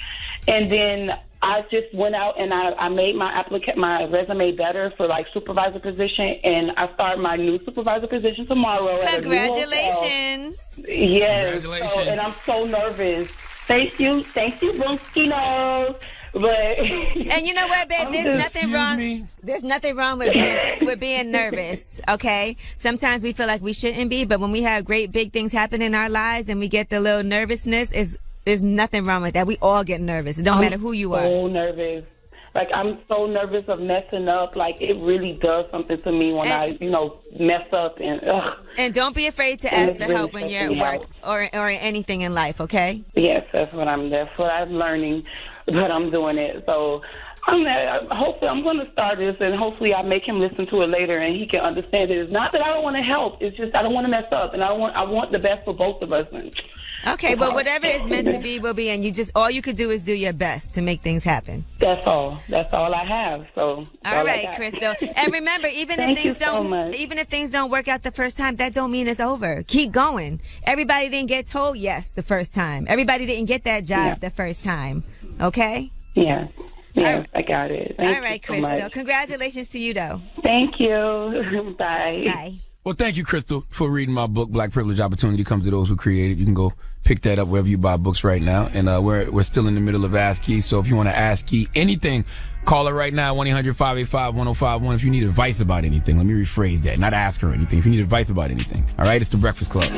And then I just went out and I made my resume better for like supervisor position, and I start my new supervisor position tomorrow. Congratulations! Yes, congratulations. And I'm so nervous. Thank you, Brunskinos. But and you know what, babe? There's nothing wrong with being nervous. Okay, sometimes we feel like we shouldn't be, but when we have great big things happen in our lives and we get the little nervousness, there's nothing wrong with that. We all get nervous. It don't matter who you are. I'm so nervous. Like, I'm so nervous of messing up. Like, it really does something to me when I mess up. And don't be afraid to ask for help when you're at work or anything in life, okay? Yes, that's what I'm learning, but I'm doing it. So hopefully I'm going to start this, and hopefully I make him listen to it later and he can understand it. It's not that I don't want to help. It's just I don't want to mess up, and I want the best for both of us. Okay, but whatever is meant to be will be, and all you could do is do your best to make things happen. That's all I have. So all right, Crystal. And remember, even if things don't work out the first time, that don't mean it's over. Keep going. Everybody didn't get told yes the first time. Everybody didn't get that job the first time. Okay? Yeah. Yes, I got it. All right, Crystal. Congratulations to you, though. Thank you. Bye. Bye. Well, thank you, Crystal, for reading my book, Black Privilege Opportunity Comes to Those Who Create It. You can go pick that up wherever you buy books right now. And we're still in the middle of Ask Key, so if you want to ask Key anything, call her right now, 1-800-585-1051. If you need advice about anything, let me rephrase that, not ask her anything. If you need advice about anything, all right? It's The Breakfast Club.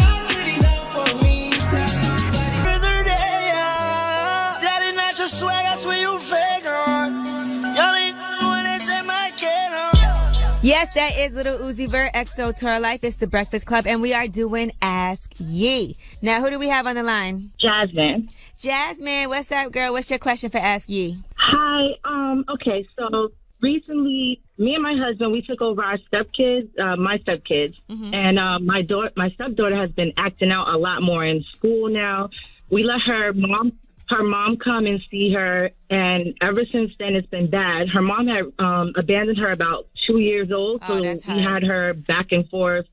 Yes, that is Little Uzi Vert, XO Tour Life. It's The Breakfast Club, and we are doing Ask Ye. Now, who do we have on the line? Jasmine. Jasmine, what's up, girl? What's your question for Ask Ye? Hi. Okay, so recently, me and my husband, we took over our stepkids, my stepkids, and my stepdaughter has been acting out a lot more in school now. We let her mom come and see her, and ever since then it's been bad. Her mom had abandoned her about 2 years old, so we had her back and forth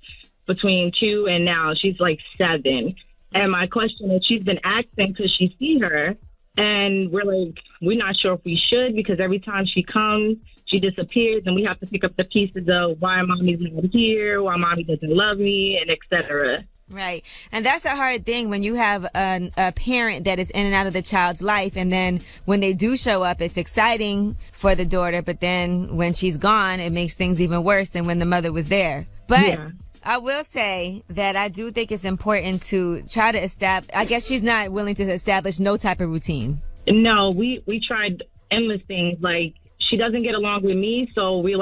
between 2 and now she's like 7. And my question is, she's been asking because she see her, and we're not sure if we should, because every time she comes, she disappears, and we have to pick up the pieces of why mommy's not here, why mommy doesn't love me, and etc. Right. And that's a hard thing when you have a parent that is in and out of the child's life. And then when they do show up, it's exciting for the daughter. But then when she's gone, it makes things even worse than when the mother was there. But I will say that I do think it's important to try to establish, I guess she's not willing to establish no type of routine. No, we tried endless things. Like, she doesn't get along with me, so we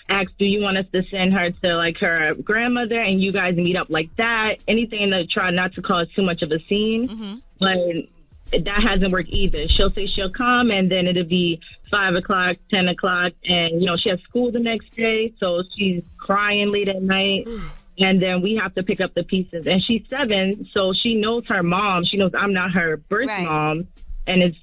asked, do you want us to send her to her grandmother and you guys meet up like that? Anything to try not to cause too much of a scene. But that hasn't worked either. She'll say she'll come, and then it'll be 5 o'clock, 10 o'clock, and she has school the next day, so she's crying late at night. And then we have to pick up the pieces. And she's 7, so she knows her mom. She knows I'm not her birth mom. And it's,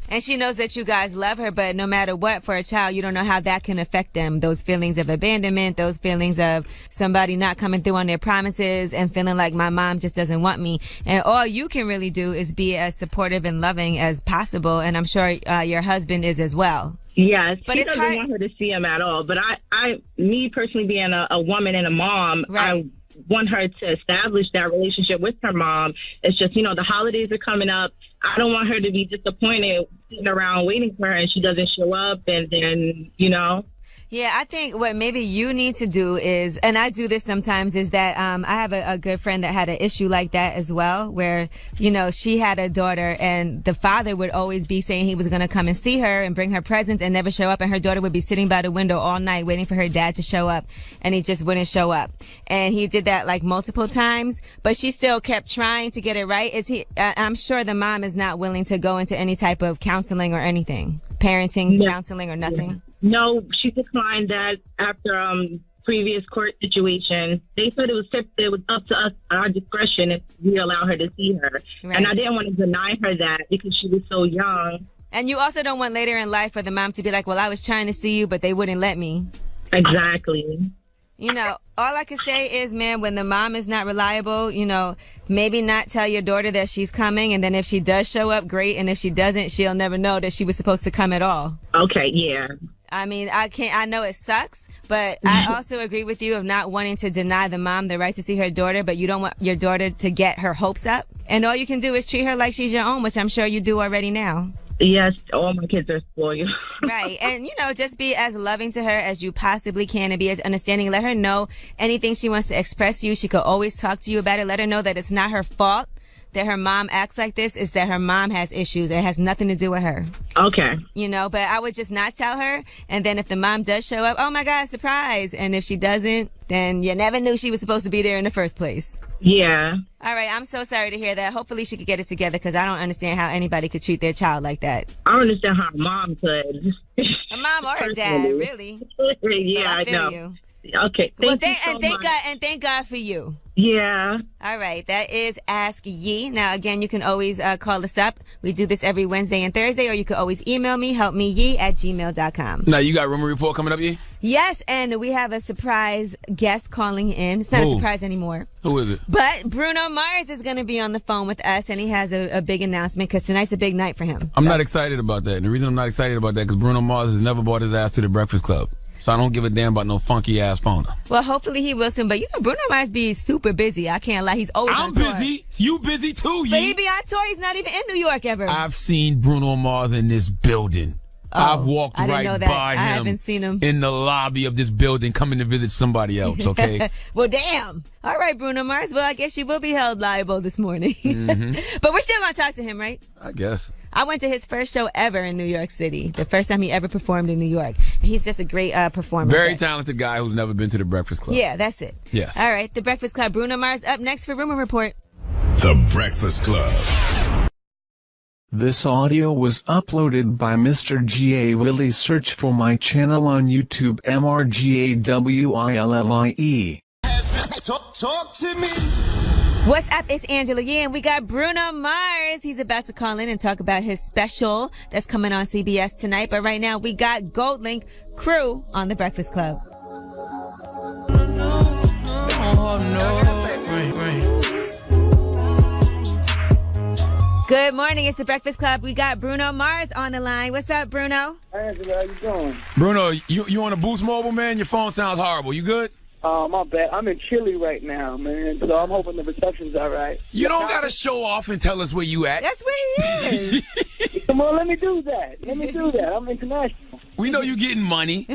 And she knows that you guys love her, but no matter what, for a child, you don't know how that can affect them. Those feelings of abandonment, those feelings of somebody not coming through on their promises and feeling like my mom just doesn't want me. And all you can really do is be as supportive and loving as possible. And I'm sure your husband is as well. Yes, but he doesn't want her to see him at all. But me personally being a woman and a mom, I want her to establish that relationship with her mom. It's just, the holidays are coming up. I don't want her to be disappointed sitting around waiting for her and she doesn't show up, and then, Yeah, I think what maybe you need to do is, and I do this sometimes, is that I have a good friend that had an issue like that as well, where, you know, she had a daughter and the father would always be saying he was going to come and see her and bring her presents and never show up, and her daughter would be sitting by the window all night waiting for her dad to show up, and he just wouldn't show up. And he did that like multiple times, but she still kept trying to get it right. I'm sure the mom is not willing to go into any type of counseling or anything, parenting, counseling or nothing. No, she declined that after previous court situation. They said it was up to us, our discretion, if we allow her to see her. Right. And I didn't want to deny her that because she was so young. And you also don't want later in life for the mom to be like, well, I was trying to see you, but they wouldn't let me. Exactly. You know, all I can say is, man, when the mom is not reliable, you know, maybe not tell your daughter that she's coming. And then if she does show up, great. And if she doesn't, she'll never know that she was supposed to come at all. Okay, yeah. I mean, I know it sucks, but I also agree with you of not wanting to deny the mom the right to see her daughter, but you don't want your daughter to get her hopes up. And all you can do is treat her like she's your own, which I'm sure you do already now. Yes, all my kids are spoiled. Right. And, you know, just be as loving to her as you possibly can and be as understanding. Let her know anything she wants to express to you. She could always talk to you about it. Let her know that it's not her fault that her mom acts like this. Is that her mom has issues. It has nothing to do with her. Okay. You know, but I would just not tell her. And then if the mom does show up, oh my God, surprise. And if she doesn't, then you never knew she was supposed to be there in the first place. Yeah. All right. I'm so sorry to hear that. Hopefully she could get it together because I don't understand how anybody could treat their child like that. I don't understand how a mom could. A mom or a dad, really. Yeah, I feel know. you. Okay. Thank God for you. Yeah. All right. That is Ask Yee. Now, again, you can always call us up. We do this every Wednesday and Thursday, or you can always email me, helpmeyee@gmail.com. Now, you got Rumor Report coming up, Yee? Yes, and we have a surprise guest calling in. It's not a surprise anymore. Who is it? But Bruno Mars is going to be on the phone with us, and he has a big announcement because tonight's a big night for him. I'm not excited about that. And the reason I'm not excited about that because Bruno Mars has never brought his ass to the Breakfast Club. So I don't give a damn about no funky ass phone. Well, hopefully he will soon. But you know, Bruno Mars be super busy. I can't lie. He's always on tour. I'm busy. You busy too, But he be on tour. He's not even in New York ever. I've seen Bruno Mars in this building. I've walked right by him. I haven't seen him in the lobby of this building coming to visit somebody else, okay? Well, damn. All right, Bruno Mars. Well, I guess you will be held liable this morning. But we're still going to talk to him, right? I guess. I went to his first show ever in New York City. The first time he ever performed in New York. He's just a great performer. Very talented guy who's never been to the Breakfast Club. Yeah, that's it. Yes. All right, the Breakfast Club. Bruno Mars up next for Rumor Report. The Breakfast Club. This audio was uploaded by Mr. G.A. Willie. Search for my channel on YouTube, MRGAWILLIE. Talk to me. What's up? It's Angela Yee, and we got Bruno Mars. He's about to call in and talk about his special that's coming on CBS tonight. But right now, we got GoldLink Crew on The Breakfast Club. Good morning. It's The Breakfast Club. We got Bruno Mars on the line. What's up, Bruno? Hey, Angela, how you doing? Bruno, you on a Boost Mobile, man? Your phone sounds horrible. You good? My bad. I'm in Chile right now, man. So I'm hoping the reception's all right. You don't got to show off and tell us where you at. That's where he is. Come on, let me do that. I'm international. We know you getting money.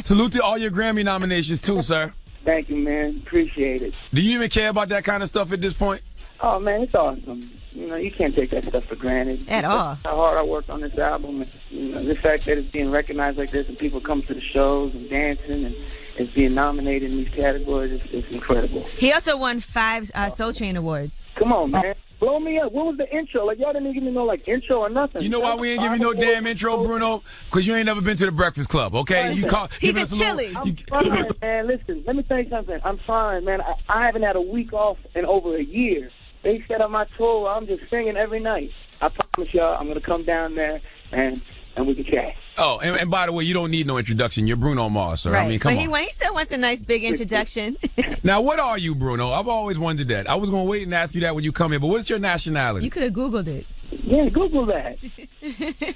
Salute to all your Grammy nominations, too, sir. Thank you, man. Appreciate it. Do you even care about that kind of stuff at this point? Oh, man, it's awesome. You know, you can't take that stuff for granted. At all. How hard I worked on this album, and you know, the fact that it's being recognized like this, and people come to the shows and dancing, and it's being nominated in these categories, it's incredible. He also won 5 Soul Train Awards. Come on, man. Blow me up. What was the intro? Like, y'all didn't even give me no, intro or nothing. You know why we ain't give you no damn intro, Bruno? Because you ain't never been to the Breakfast Club, okay? He's in Chile. I'm fine, man. Listen, let me tell you something. I'm fine, man. I haven't had a week off in over a year. They set up my tour. I'm just singing every night. I promise y'all, I'm going to come down there and we can chat. Oh, and by the way, you don't need no introduction. You're Bruno Mars, sir. Right. I mean, come on. But he still wants a nice big introduction. Now, what are you, Bruno? I've always wondered that. I was going to wait and ask you that when you come here, but what's your nationality? You could have Googled it. Yeah, Google that.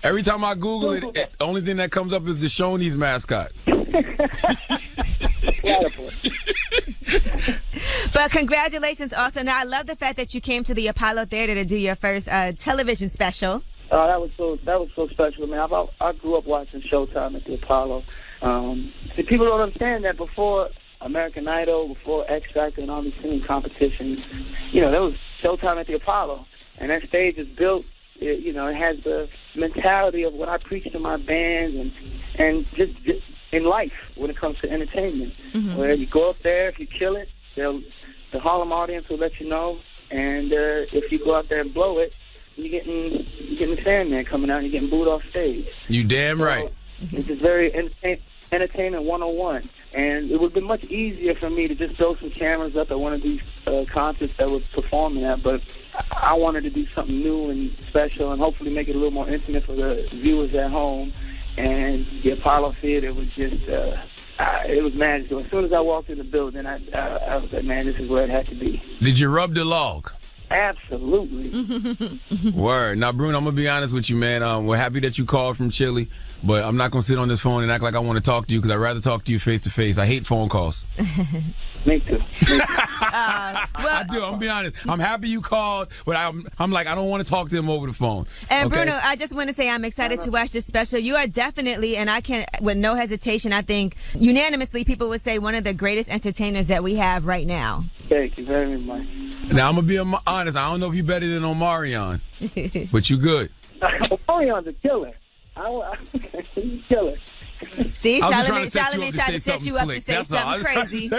Every time I Google it, the only thing that comes up is the Shoney's mascot. But congratulations also. Now, I love the fact that you came to the Apollo Theater to do your first television special. That was so special, man. I grew up watching Showtime at the Apollo. See, people don't understand that before American Idol, before X Factor, and all these singing competitions, there was Showtime at the Apollo, and that stage is built. It has the mentality of what I preach to my bands and just in life when it comes to entertainment. Where you go up there, if you kill it, the Harlem audience will let you know, and if you go out there and blow it, you're getting the Sandman coming out and you're getting booed off stage. You damn right. It's just very entertainment 101. And it would have been much easier for me to just throw some cameras up at one of these concerts that we're performing at, but I wanted to do something new and special and hopefully make it a little more intimate for the viewers at home. And the Apollo Theater was just, it was magical. As soon as I walked in the building, I was like, man, this is where it had to be. Did you rub the log? Absolutely. Word. Now, Bruno, I'm going to be honest with you, man. We're happy that you called from Chile, but I'm not going to sit on this phone and act like I want to talk to you because I'd rather talk to you face to face. I hate phone calls. Me too. I do. I'm going to be honest. I'm happy you called, but I'm like, I don't want to talk to him over the phone. And okay? Bruno, I just want to say I'm excited to watch this special. You are definitely, and I can, with no hesitation, I think unanimously people would say one of the greatest entertainers that we have right now. Thank you very much. Now, I'm going to be honest. I don't know if you're better than Omarion, but you good. Omarion's a killer. He's a killer. See, Charlamagne tried to set you up to say something crazy.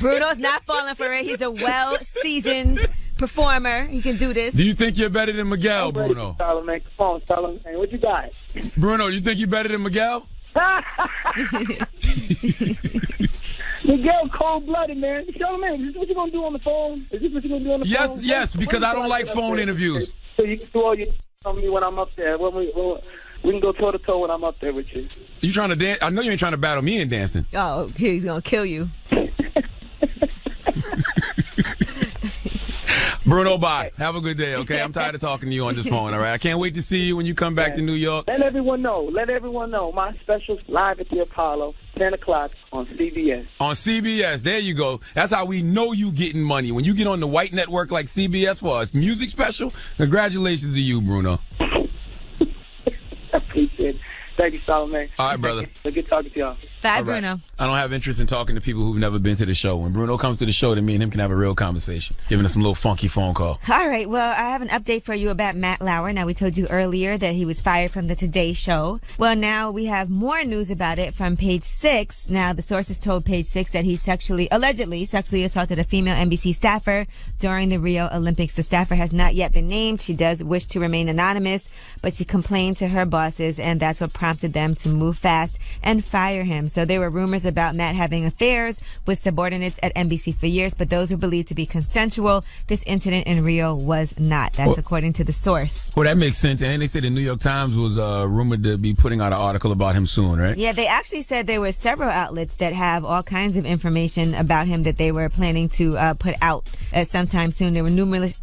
Bruno's not falling for it. He's a well-seasoned performer. He can do this. Do you think you're better than Miguel, Bruno? Charlamagne, come on, Charlamagne. What you got? Bruno, you think you're better than Miguel? Miguel cold-blooded, man. Charlamagne, is this what you're going to do on the phone? Is this what you're going to do on the phone? Yes, because I don't like phone interviews. So you can do all your on me when I'm up there. We can go toe-to-toe when I'm up there with you. You trying to dance? I know you ain't trying to battle me in dancing. Oh, he's going to kill you. Bruno, bye. Have a good day, okay? I'm tired of talking to you on this phone, all right? I can't wait to see you when you come back to New York. Let everyone know. My special's live at the Apollo, 10 o'clock on CBS. On CBS. There you go. That's how we know you getting money. When you get on the white network like CBS for us music special, congratulations to you, Bruno. Appreciate it. Thank you, Charlamagne. All right, brother. Good talking to y'all. Bye, Bruno. I don't have interest in talking to people who've never been to the show. When Bruno comes to the show, then me and him can have a real conversation, giving us some little funky phone call. All right. Well, I have an update for you about Matt Lauer. Now, we told you earlier that he was fired from the Today Show. Well, now we have more news about it from Page 6. Now, the sources told Page 6 that he allegedly sexually assaulted a female NBC staffer during the Rio Olympics. The staffer has not yet been named. She does wish to remain anonymous, but she complained to her bosses, and that's what prompted them to move fast and fire him. So there were rumors about Matt having affairs with subordinates at NBC for years, but those were believed to be consensual. This incident in Rio was not. That's according to the source. Well, that makes sense. And they said the New York Times was rumored to be putting out an article about him soon, right? Yeah, they actually said there were several outlets that have all kinds of information about him that they were planning to put out sometime soon. There were numerous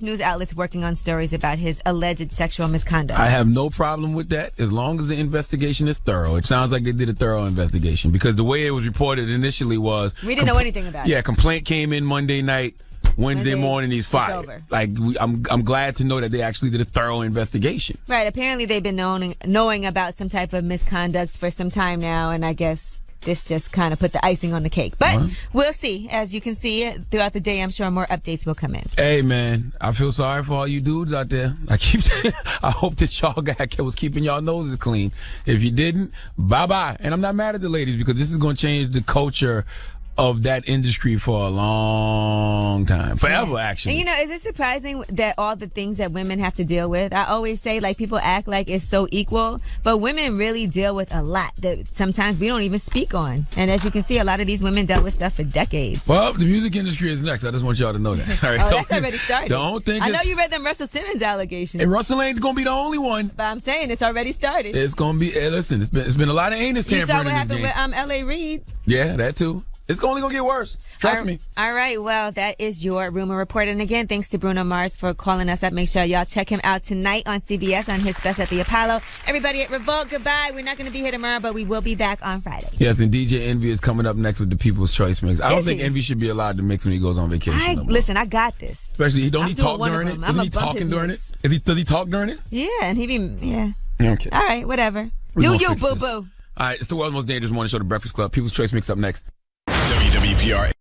news outlets working on stories about his alleged sexual misconduct. I have no problem with that as long as the investigation is thorough. It sounds like they did a thorough investigation because the way it was reported initially was we didn't know anything about it. Yeah, complaint came in Monday night. Wednesday morning he's fired. Like I'm glad to know that they actually did a thorough investigation. Right. Apparently they've been knowing about some type of misconduct for some time now, and I guess this just kind of put the icing on the cake. But we'll see. As you can see throughout the day, I'm sure more updates will come in. Hey, man, I feel sorry for all you dudes out there. I hope that y'all was keeping y'all noses clean. If you didn't, bye-bye. And I'm not mad at the ladies because this is going to change the culture of that industry for a long time. Forever, actually. And is it surprising that all the things that women have to deal with, I always say, like, people act like it's so equal, but women really deal with a lot that sometimes we don't even speak on. And as you can see, a lot of these women dealt with stuff for decades. Well, the music industry is next. I just want y'all to know that. All right, that's already started. I know you read them Russell Simmons allegations. And Russell ain't going to be the only one. But I'm saying it's already started. It's going to be, listen, it's been a lot of anus tampering in this game. You saw what happened with L.A. Reid. Yeah, that too. It's only going to get worse. Trust me. All right. Well, that is your rumor report. And again, thanks to Bruno Mars for calling us up. Make sure y'all check him out tonight on CBS on his special at the Apollo. Everybody at Revolt, goodbye. We're not going to be here tomorrow, but we will be back on Friday. Yes, and DJ Envy is coming up next with the People's Choice Mix. I don't think Envy should be allowed to mix when he goes on vacation. Listen, I got this. Especially, he talk during it? Isn't he talking during it? Does he talk during it? Yeah, and yeah. Okay. All right, whatever. Do you, boo-boo. All right, it's the world's most dangerous morning show, The Breakfast Club. People's Choice Mix up next. WWPR